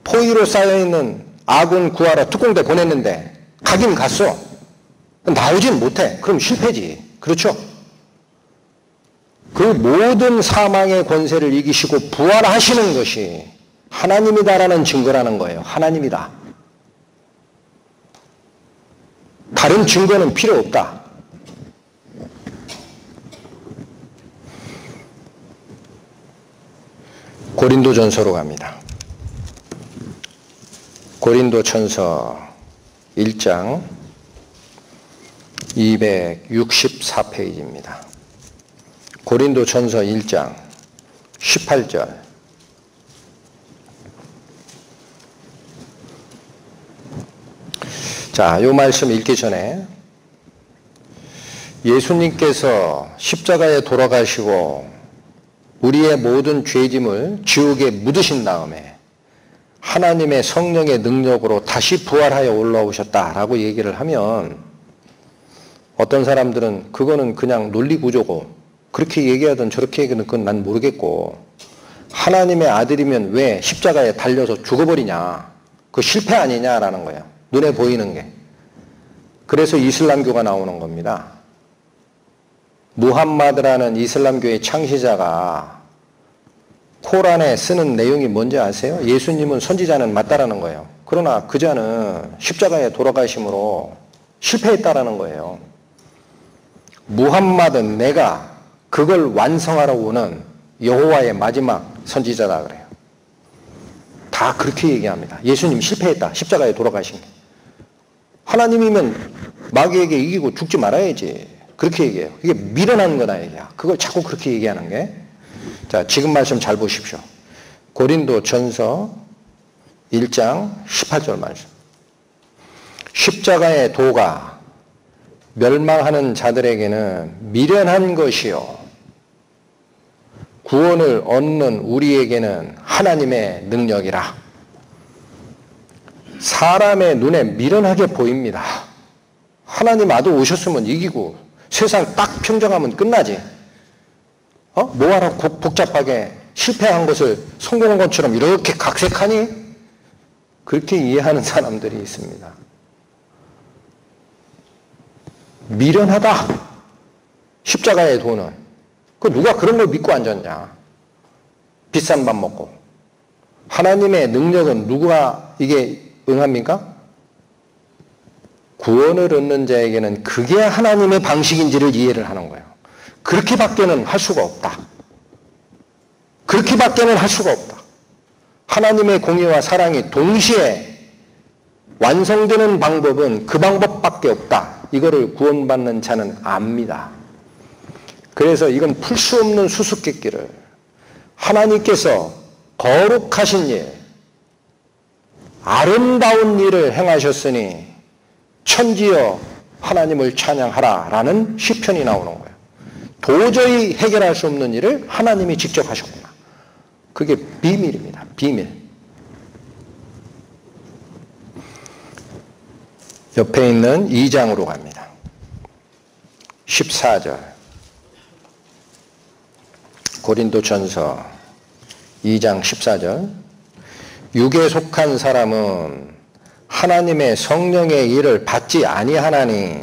포위로 쌓여있는 아군 구하러 특공대 보냈는데 가긴 갔어. 나오지는 못해. 그럼 실패지. 그렇죠? 그 모든 사망의 권세를 이기시고 부활하시는 것이 하나님이다라는 증거라는 거예요. 하나님이다. 다른 증거는 필요 없다. 고린도전서로 갑니다. 고린도전서 1장 264페이지입니다. 고린도전서 1장 18절. 자, 이 말씀 읽기 전에 예수님께서 십자가에 돌아가시고 우리의 모든 죄짐을 지옥에 묻으신 다음에 하나님의 성령의 능력으로 다시 부활하여 올라오셨다라고 얘기를 하면 어떤 사람들은 그거는 그냥 논리구조고 그렇게 얘기하든 저렇게 얘기하든 그건 난 모르겠고 하나님의 아들이면 왜 십자가에 달려서 죽어버리냐. 그거 실패 아니냐라는 거예요. 눈에 보이는 게. 그래서 이슬람교가 나오는 겁니다. 무함마드라는 이슬람교의 창시자가 코란에 쓰는 내용이 뭔지 아세요? 예수님은 선지자는 맞다라는 거예요. 그러나 그 자는 십자가에 돌아가심으로 실패했다라는 거예요. 무함마드는 내가 그걸 완성하러 오는 여호와의 마지막 선지자다 그래요. 다 그렇게 얘기합니다. 예수님 실패했다. 십자가에 돌아가신 게. 하나님이면 마귀에게 이기고 죽지 말아야지. 그렇게 얘기해요. 이게 미련한 거다 얘기야. 그걸 자꾸 그렇게 얘기하는 게. 자, 지금 말씀 잘 보십시오. 고린도전서 1장 18절 말씀. 십자가의 도가 멸망하는 자들에게는 미련한 것이요 구원을 얻는 우리에게는 하나님의 능력이라. 사람의 눈에 미련하게 보입니다. 하나님 아들 오셨으면 이기고 세상 딱 평정하면 끝나지. 뭐하러 복잡하게 실패한 것을 성공한 것처럼 이렇게 각색하니? 그렇게 이해하는 사람들이 있습니다. 미련하다. 십자가의 도는. 그 누가 그런 걸 믿고 앉았냐. 비싼 밥 먹고. 하나님의 능력은 누가 이게 응합니까? 구원을 얻는 자에게는 그게 하나님의 방식인지를 이해를 하는 거예요. 그렇게밖에는 할 수가 없다. 그렇게밖에는 할 수가 없다. 하나님의 공의와 사랑이 동시에 완성되는 방법은 그 방법밖에 없다. 이거를 구원받는 자는 압니다. 그래서 이건 풀 수 없는 수수께끼를 하나님께서 거룩하신 일, 아름다운 일을 행하셨으니 천지여 하나님을 찬양하라 라는 시편이 나오는 거예요. 도저히 해결할 수 없는 일을 하나님이 직접 하셨구나. 그게 비밀입니다. 비밀. 옆에 있는 2장으로 갑니다. 14절. 고린도전서 2장 14절. 육에 속한 사람은 하나님의 성령의 일을 받지 아니하나니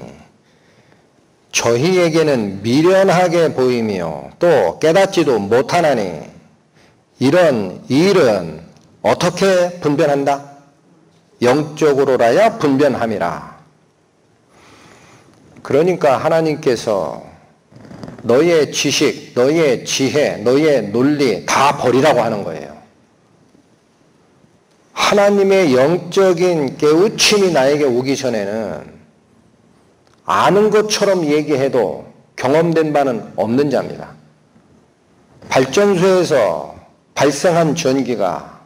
저희에게는 미련하게 보이며 또 깨닫지도 못하나니 이런 일은 어떻게 분별한다? 영적으로라야 분별함이라. 그러니까 하나님께서 너의 지식, 너의 지혜, 너의 논리 다 버리라고 하는 거예요. 하나님의 영적인 깨우침이 나에게 오기 전에는 아는 것처럼 얘기해도 경험된 바는 없는 자입니다. 발전소에서 발생한 전기가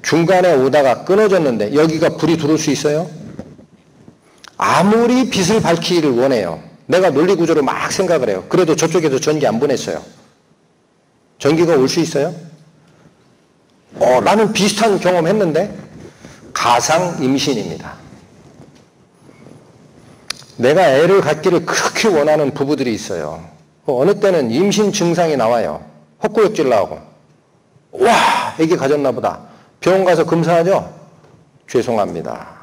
중간에 오다가 끊어졌는데 여기가 불이 들어올 수 있어요? 아무리 빛을 밝히기를 원해요. 내가 논리구조를 막 생각을 해요. 그래도 저쪽에서 전기 안 보냈어요. 전기가 올 수 있어요? 나는 비슷한 경험했는데 가상 임신입니다. 내가 애를 갖기를 그렇게 원하는 부부들이 있어요. 어느 때는 임신 증상이 나와요. 헛구역질 나오고 와 애기 가졌나 보다. 병원 가서 검사하죠? 죄송합니다.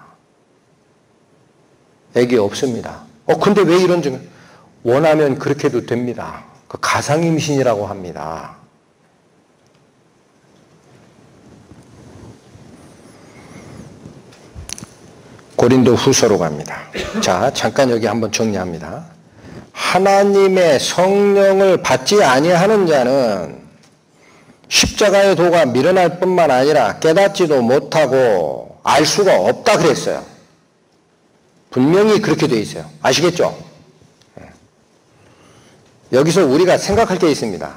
애기 없습니다. 근데 왜 이런 증? 원하면 그렇게도 됩니다. 그 가상 임신이라고 합니다. 고린도 후서로 갑니다. 자, 잠깐 여기 한번 정리합니다. 하나님의 성령을 받지 아니하는 자는 십자가의 도가 미련할 뿐만 아니라 깨닫지도 못하고 알 수가 없다 그랬어요. 분명히 그렇게 되어 있어요. 아시겠죠? 여기서 우리가 생각할 게 있습니다.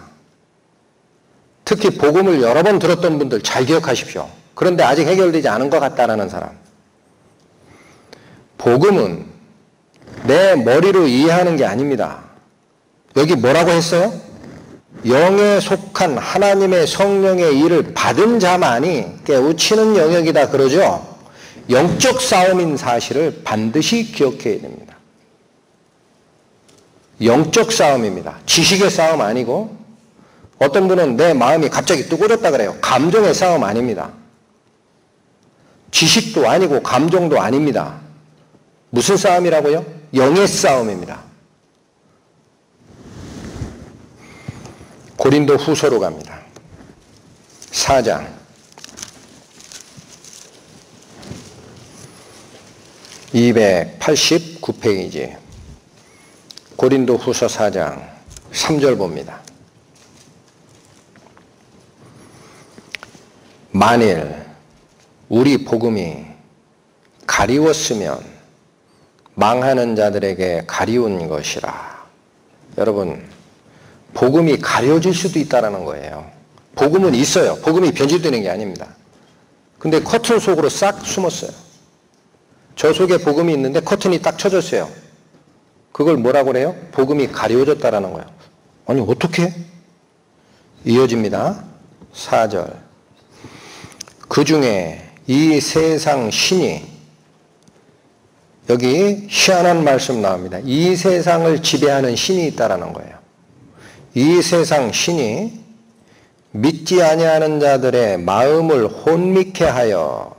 특히 복음을 여러 번 들었던 분들 잘 기억하십시오. 그런데 아직 해결되지 않은 것 같다라는 사람. 복음은 내 머리로 이해하는 게 아닙니다. 여기 뭐라고 했어요? 영에 속한 하나님의 성령의 일을 받은 자만이 깨우치는 영역이다 그러죠. 영적 싸움인 사실을 반드시 기억해야 됩니다. 영적 싸움입니다. 지식의 싸움 아니고 어떤 분은 내 마음이 갑자기 뜨거워졌다 그래요. 감정의 싸움 아닙니다. 지식도 아니고 감정도 아닙니다. 무슨 싸움이라고요? 영의 싸움입니다. 고린도 후서로 갑니다. 4장 289페이지 고린도 후서 4장 3절 봅니다. 만일 우리 복음이 가리웠으면 망하는 자들에게 가리운 것이라. 여러분, 복음이 가려질 수도 있다는 거예요. 복음은 있어요. 복음이 변질되는 게 아닙니다. 근데 커튼 속으로 싹 숨었어요. 저 속에 복음이 있는데 커튼이 딱 쳐졌어요. 그걸 뭐라고 그래요? 복음이 가려졌다라는 거예요. 아니 어떻게? 이어집니다. 4절. 그 중에 이 세상 신이, 여기 희한한 말씀 나옵니다. 이 세상을 지배하는 신이 있다라는 거예요. 이 세상 신이 믿지 아니하는 자들의 마음을 혼미케 하여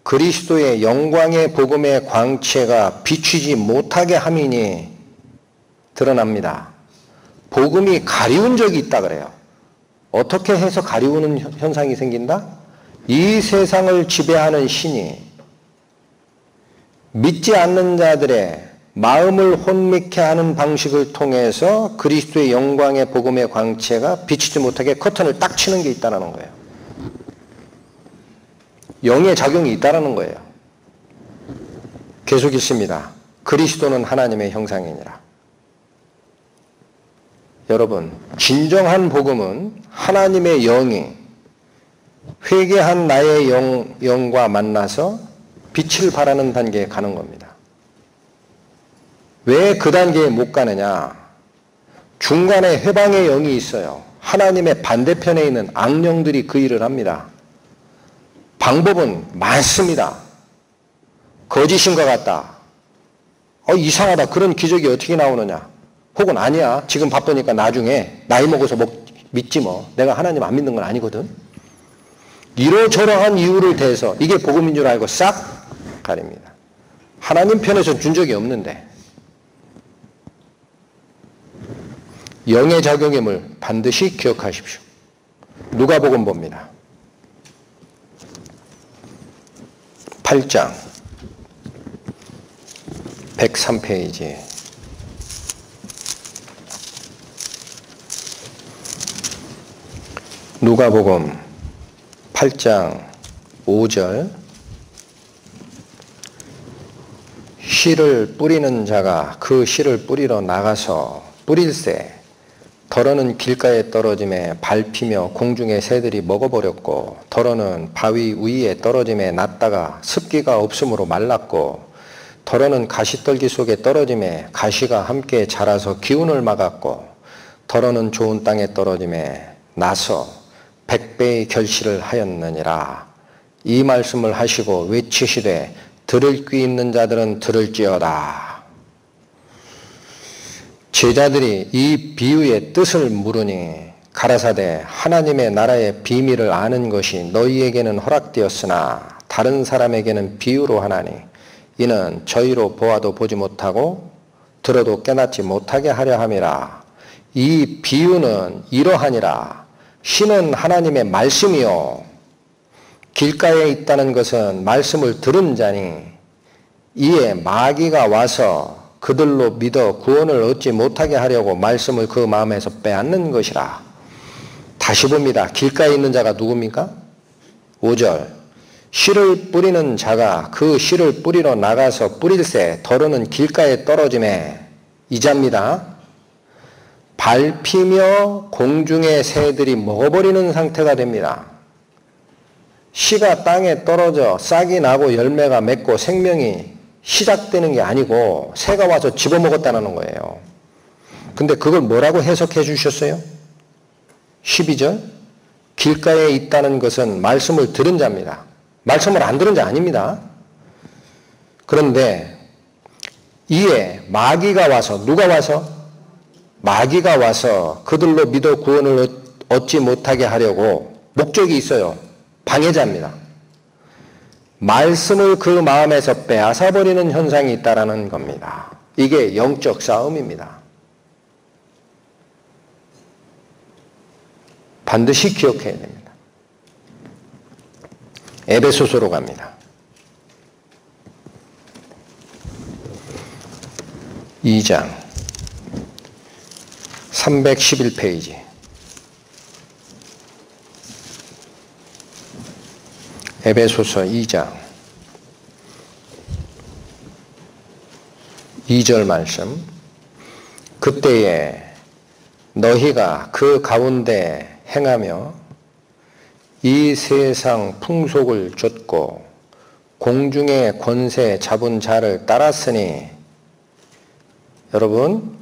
그리스도의 영광의 복음의 광채가 비추지 못하게 함이니 드러납니다. 복음이 가리운 적이 있다 그래요. 어떻게 해서 가리우는 현상이 생긴다? 이 세상을 지배하는 신이 믿지 않는 자들의 마음을 혼미케 하는 방식을 통해서 그리스도의 영광의 복음의 광채가 비치지 못하게 커튼을 딱 치는 게 있다는 거예요. 영의 작용이 있다는 거예요. 계속 있습니다. 그리스도는 하나님의 형상이니라. 여러분, 진정한 복음은 하나님의 영이 회개한 나의 영과 만나서 빛을 발하는 단계에 가는 겁니다. 왜 그 단계에 못 가느냐? 중간에 회방의 영이 있어요. 하나님의 반대편에 있는 악령들이 그 일을 합니다. 방법은 많습니다. 거짓인 것 같다. 이상하다. 그런 기적이 어떻게 나오느냐? 혹은 아니야. 지금 바쁘니까 나중에 나이 먹어서 믿지 뭐. 내가 하나님 안 믿는 건 아니거든. 이러저러한 이유를 대해서 이게 복음인 줄 알고 싹 가립니다. 하나님 편에서 준 적이 없는데. 영의 작용임을 반드시 기억하십시오. 누가복음 봅니다. 8장 103페이지. 누가복음 8장 5절. 씨를 뿌리는 자가 그 씨를 뿌리러 나가서 뿌릴새 더러는 길가에 떨어짐에 밟히며 공중의 새들이 먹어버렸고, 더러는 바위 위에 떨어짐에 났다가 습기가 없으므로 말랐고, 더러는 가시떨기 속에 떨어짐에 가시가 함께 자라서 기운을 막았고, 더러는 좋은 땅에 떨어짐에 나서 100배의 결실을 하였느니라. 이 말씀을 하시고 외치시되 들을 귀 있는 자들은 들을지어다. 제자들이 이 비유의 뜻을 물으니 가라사대 하나님의 나라의 비밀을 아는 것이 너희에게는 허락되었으나 다른 사람에게는 비유로 하나니 이는 저희로 보아도 보지 못하고 들어도 깨닫지 못하게 하려 함이라. 이 비유는 이러하니라. 신은 하나님의 말씀이요 길가에 있다는 것은 말씀을 들은 자니 이에 마귀가 와서 그들로 믿어 구원을 얻지 못하게 하려고 말씀을 그 마음에서 빼앗는 것이라. 다시 봅니다. 길가에 있는 자가 누굽니까? 5절. 씨를 뿌리는 자가 그 씨를 뿌리러 나가서 뿌릴새 더러는 길가에 떨어짐에 이자입니다. 밟히며 공중의 새들이 먹어버리는 상태가 됩니다. 씨가 땅에 떨어져 싹이 나고 열매가 맺고 생명이 시작되는 게 아니고 새가 와서 집어먹었다는 거예요. 근데 그걸 뭐라고 해석해 주셨어요? 12절. 길가에 있다는 것은 말씀을 들은 자입니다. 말씀을 안 들은 자 아닙니다. 그런데 이에 마귀가 와서, 누가 와서? 마귀가 와서 그들로 믿어 구원을 얻지 못하게 하려고 목적이 있어요. 방해자입니다. 말씀을 그 마음에서 빼앗아버리는 현상이 있다는 겁니다. 이게 영적 싸움입니다. 반드시 기억해야 됩니다. 에베소서로 갑니다. 2장 311페이지. 에베소서 2장 2절 말씀. 그때에 너희가 그 가운데 행하며 이 세상 풍속을 좇고 공중의 권세 잡은 자를 따랐으니, 여러분,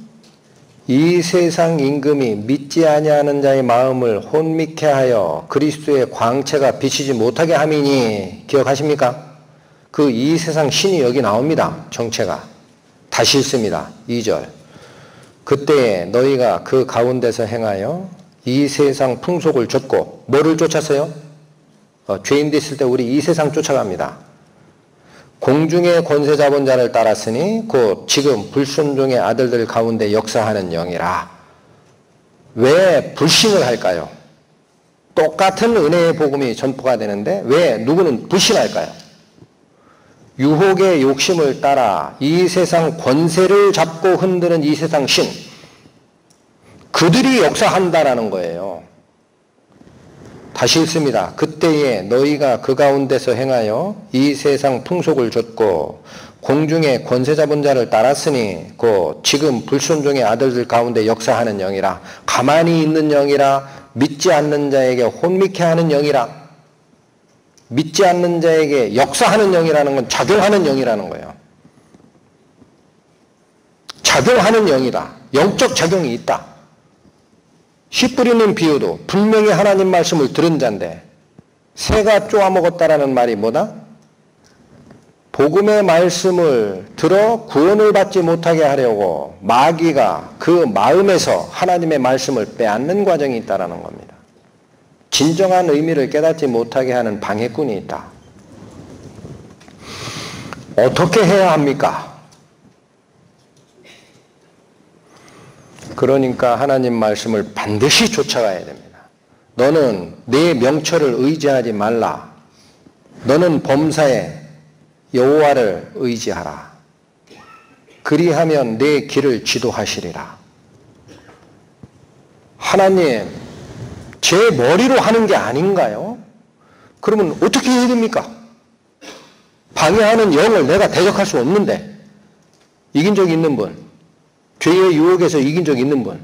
이 세상 임금이 믿지 아니하는 자의 마음을 혼미케 하여 그리스도의 광채가 비치지 못하게 함이니, 기억하십니까? 그 이 세상 신이 여기 나옵니다. 정체가 다시 읽습니다. 2절. 그때에 너희가 그 가운데서 행하여 이 세상 풍속을 좇고, 뭐를 쫓았어요? 죄인 됐을 때 우리 이 세상 쫓아갑니다. 공중의 권세 잡은 자를 따랐으니 곧 지금 불순종의 아들들 가운데 역사하는 영이라. 왜 불신을 할까요? 똑같은 은혜의 복음이 전포가 되는데 왜 누구는 불신할까요? 유혹의 욕심을 따라 이 세상 권세를 잡고 흔드는 이 세상 신, 그들이 역사한다라는 거예요. 다시 읽습니다. 그때에 너희가 그 가운데서 행하여 이 세상 풍속을 좇고 공중의 권세 잡은 자를 따랐으니 곧 지금 불순종의 아들들 가운데 역사하는 영이라. 가만히 있는 영이라. 믿지 않는 자에게 혼미케 하는 영이라. 믿지 않는 자에게 역사하는 영이라는 건 작용하는 영이라는 거예요. 작용하는 영이다. 영적 작용이 있다. 씨 뿌리는 비유도 분명히 하나님 말씀을 들은 자인데 새가 쪼아먹었다라는 말이 뭐다? 복음의 말씀을 들어 구원을 받지 못하게 하려고 마귀가 그 마음에서 하나님의 말씀을 빼앗는 과정이 있다는 겁니다. 진정한 의미를 깨닫지 못하게 하는 방해꾼이 있다. 어떻게 해야 합니까? 그러니까 하나님 말씀을 반드시 쫓아가야 됩니다. 너는 내 명철을 의지하지 말라. 너는 범사에 여호와를 의지하라. 그리하면 내 길을 지도하시리라. 하나님, 제 머리로 하는 게 아닌가요? 그러면 어떻게 해야 됩니까? 방해하는 영을 내가 대적할 수 없는데 이긴 적 있는 분, 죄의 유혹에서 이긴 적 있는 분,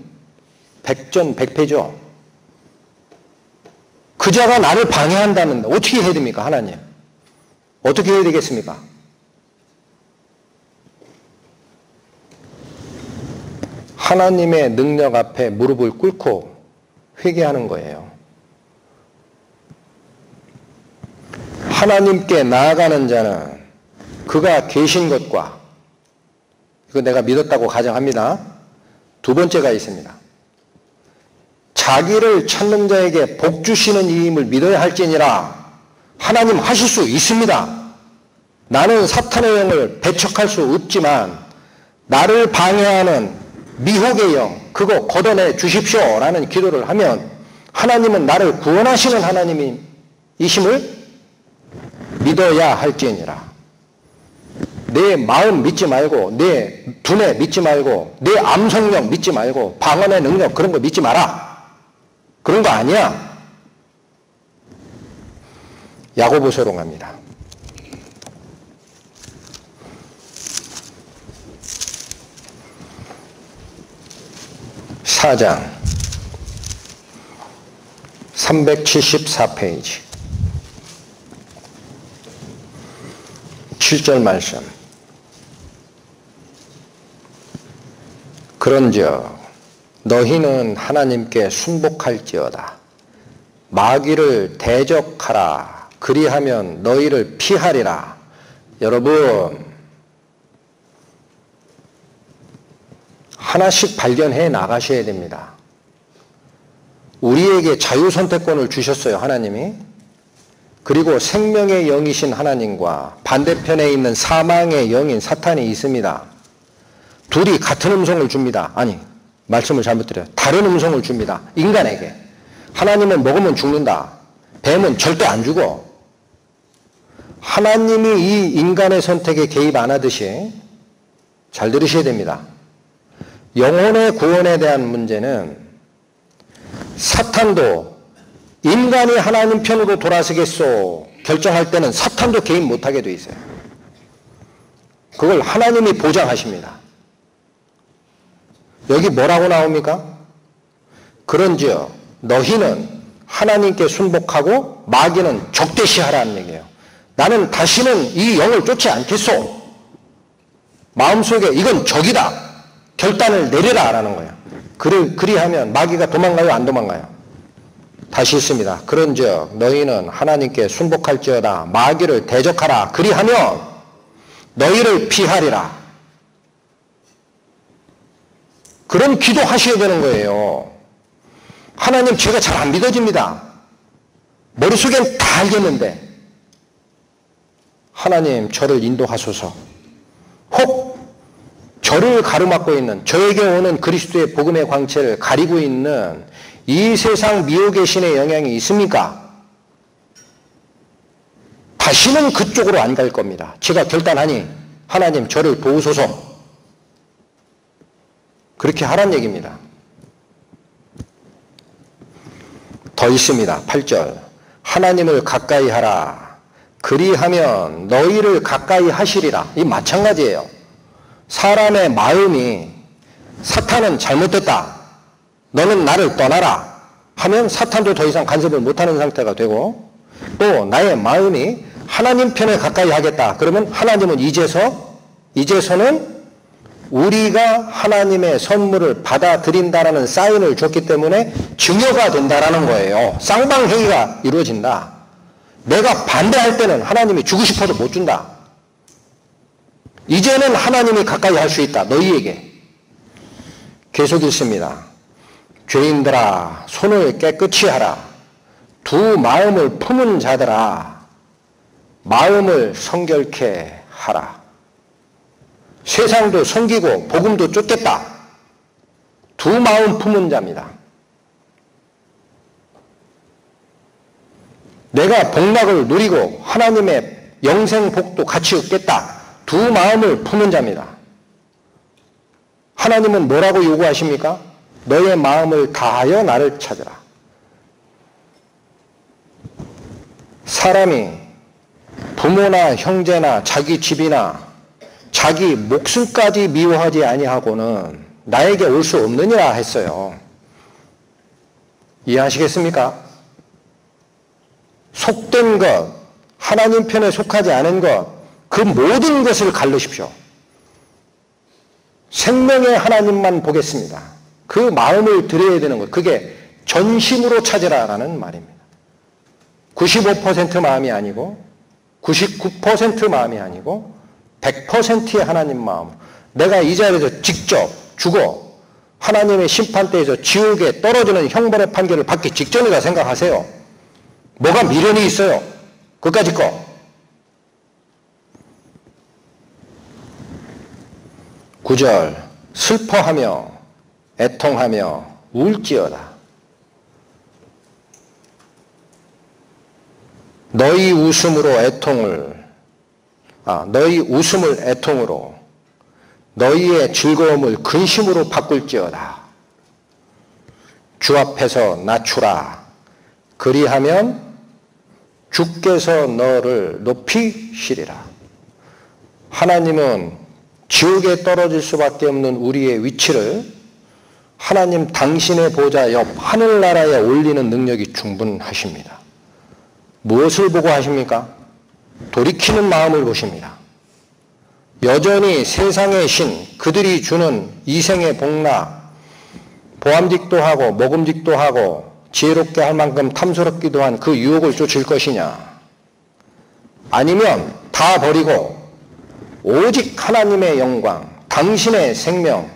백전백패죠. 그 자가 나를 방해한다는데 어떻게 해야 됩니까? 하나님, 어떻게 해야 되겠습니까? 하나님의 능력 앞에 무릎을 꿇고 회개하는 거예요. 하나님께 나아가는 자는 그가 계신 것과, 이거 내가 믿었다고 가정합니다. 두 번째가 있습니다. 자기를 찾는 자에게 복 주시는 이임을 믿어야 할지니라. 하나님 하실 수 있습니다. 나는 사탄의 영을 배척할 수 없지만 나를 방해하는 미혹의 영, 그거 걷어내 주십시오 라는 기도를 하면 하나님은 나를 구원하시는 하나님이심을 믿어야 할지니라. 내 마음 믿지 말고, 내 두뇌 믿지 말고, 내 암송력 믿지 말고, 방언의 능력 그런 거 믿지 마라. 그런 거 아니야. 야고보서로 갑니다. 4장 374페이지 7절 말씀. 그런즉 너희는 하나님께 순복할지어다. 마귀를 대적하라. 그리하면 너희를 피하리라. 여러분, 하나씩 발견해 나가셔야 됩니다. 우리에게 자유선택권을 주셨어요, 하나님이. 그리고 생명의 영이신 하나님과 반대편에 있는 사망의 영인 사탄이 있습니다. 둘이 같은 음성을 줍니다. 아니, 말씀을 잘못 드려요. 다른 음성을 줍니다. 인간에게. 하나님은 먹으면 죽는다. 뱀은 절대 안 죽어. 하나님이 이 인간의 선택에 개입 안 하듯이 잘 들으셔야 됩니다. 영혼의 구원에 대한 문제는 사탄도 인간이 하나님 편으로 돌아서겠소 결정할 때는 사탄도 개입 못하게 돼 있어요. 그걸 하나님이 보장하십니다. 여기 뭐라고 나옵니까? 그런즉 너희는 하나님께 순복하고 마귀는 적대시하라는 얘기예요. 나는 다시는 이 영을 쫓지 않겠소. 마음속에 이건 적이다. 결단을 내려라 라는 거예요. 그리하면 마귀가 도망가요? 안 도망가요? 다시 있습니다. 그런즉 너희는 하나님께 순복할지어다. 마귀를 대적하라. 그리하면 너희를 피하리라. 그런 기도하셔야 되는 거예요. 하나님, 제가 잘 안 믿어집니다. 머릿속엔 다 알겠는데 하나님 저를 인도하소서. 혹 저를 가로막고 있는, 저에게 오는 그리스도의 복음의 광채를 가리고 있는 이 세상 미혹의 신의 영향이 있습니까? 다시는 그쪽으로 안 갈 겁니다. 제가 결단하니 하나님 저를 도우소서. 그렇게 하란 얘기입니다. 더 있습니다. 8절. 하나님을 가까이 하라. 그리하면 너희를 가까이 하시리라. 이 마찬가지예요. 사람의 마음이 사탄은 잘못됐다, 너는 나를 떠나라 하면 사탄도 더 이상 간섭을 못하는 상태가 되고, 또 나의 마음이 하나님 편에 가까이 하겠다 그러면 하나님은 이제서는 우리가 하나님의 선물을 받아들인다라는 사인을 줬기 때문에 증여가 된다라는 거예요. 쌍방행위가 이루어진다. 내가 반대할 때는 하나님이 주고 싶어도 못 준다. 이제는 하나님이 가까이 할 수 있다, 너희에게. 계속 읽습니다. 죄인들아 손을 깨끗이 하라. 두 마음을 품은 자들아 마음을 성결케 하라. 세상도 섬기고 복음도 쫓겠다. 두 마음 품은 자입니다. 내가 복락을 누리고 하나님의 영생 복도 같이 얻겠다. 두 마음을 품은 자입니다. 하나님은 뭐라고 요구하십니까? 너의 마음을 다하여 나를 찾으라. 사람이 부모나 형제나 자기 집이나 자기 목숨까지 미워하지 아니하고는 나에게 올 수 없느니라 했어요. 이해하시겠습니까? 속된 것, 하나님 편에 속하지 않은 것, 그 모든 것을 가르십시오. 생명의 하나님만 보겠습니다. 그 마음을 드려야 되는 것, 그게 전심으로 찾으라라는 말입니다. 95% 마음이 아니고 99% 마음이 아니고 100%의 하나님 마음. 내가 이 자리에서 직접 죽어 하나님의 심판대에서 지옥에 떨어지는 형벌의 판결을 받기 직전이라 생각하세요. 뭐가 미련이 있어요? 그까짓 거. 9절 슬퍼하며 애통하며 울지어다. 너희 웃음을 애통으로 너희의 즐거움을 근심으로 바꿀지어다. 주 앞에서 낮추라. 그리하면 주께서 너를 높이시리라. 하나님은 지옥에 떨어질 수밖에 없는 우리의 위치를 하나님 당신의 보좌 옆 하늘나라에 올리는 능력이 충분하십니다. 무엇을 보고 하십니까? 돌이키는 마음을 보십니다. 여전히 세상의 신, 그들이 주는 이생의 복락, 보암직도 하고 먹음직도 하고 지혜롭게 할 만큼 탐스럽기도 한 그 유혹을 쫓을 것이냐? 아니면 다 버리고 오직 하나님의 영광, 당신의 생명,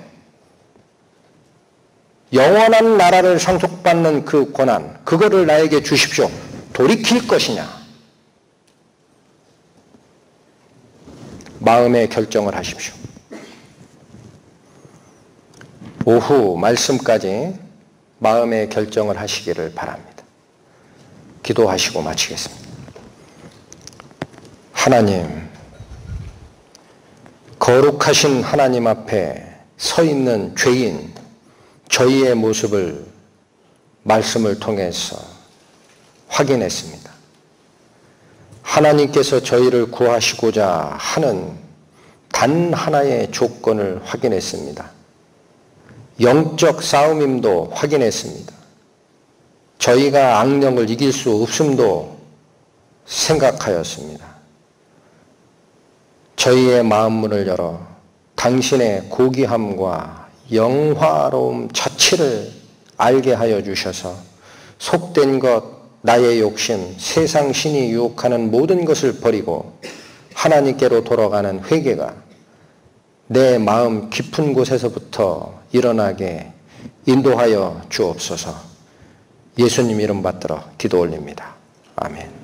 영원한 나라를 상속받는 그 고난, 그거를 나에게 주십시오. 돌이킬 것이냐? 마음의 결정을 하십시오. 오후 말씀까지 마음의 결정을 하시기를 바랍니다. 기도하시고 마치겠습니다. 하나님, 거룩하신 하나님 앞에 서 있는 죄인, 저희의 모습을 말씀을 통해서 확인했습니다. 하나님께서 저희를 구하시고자 하는 단 하나의 조건을 확인했습니다. 영적 싸움임도 확인했습니다. 저희가 악령을 이길 수 없음도 생각하였습니다. 저희의 마음문을 열어 당신의 고귀함과 영화로움 자체를 알게 하여 주셔서 속된 것, 나의 욕심, 세상 신이 유혹하는 모든 것을 버리고 하나님께로 돌아가는 회개가 내 마음 깊은 곳에서부터 일어나게 인도하여 주옵소서. 예수님 이름 받들어 기도 올립니다. 아멘.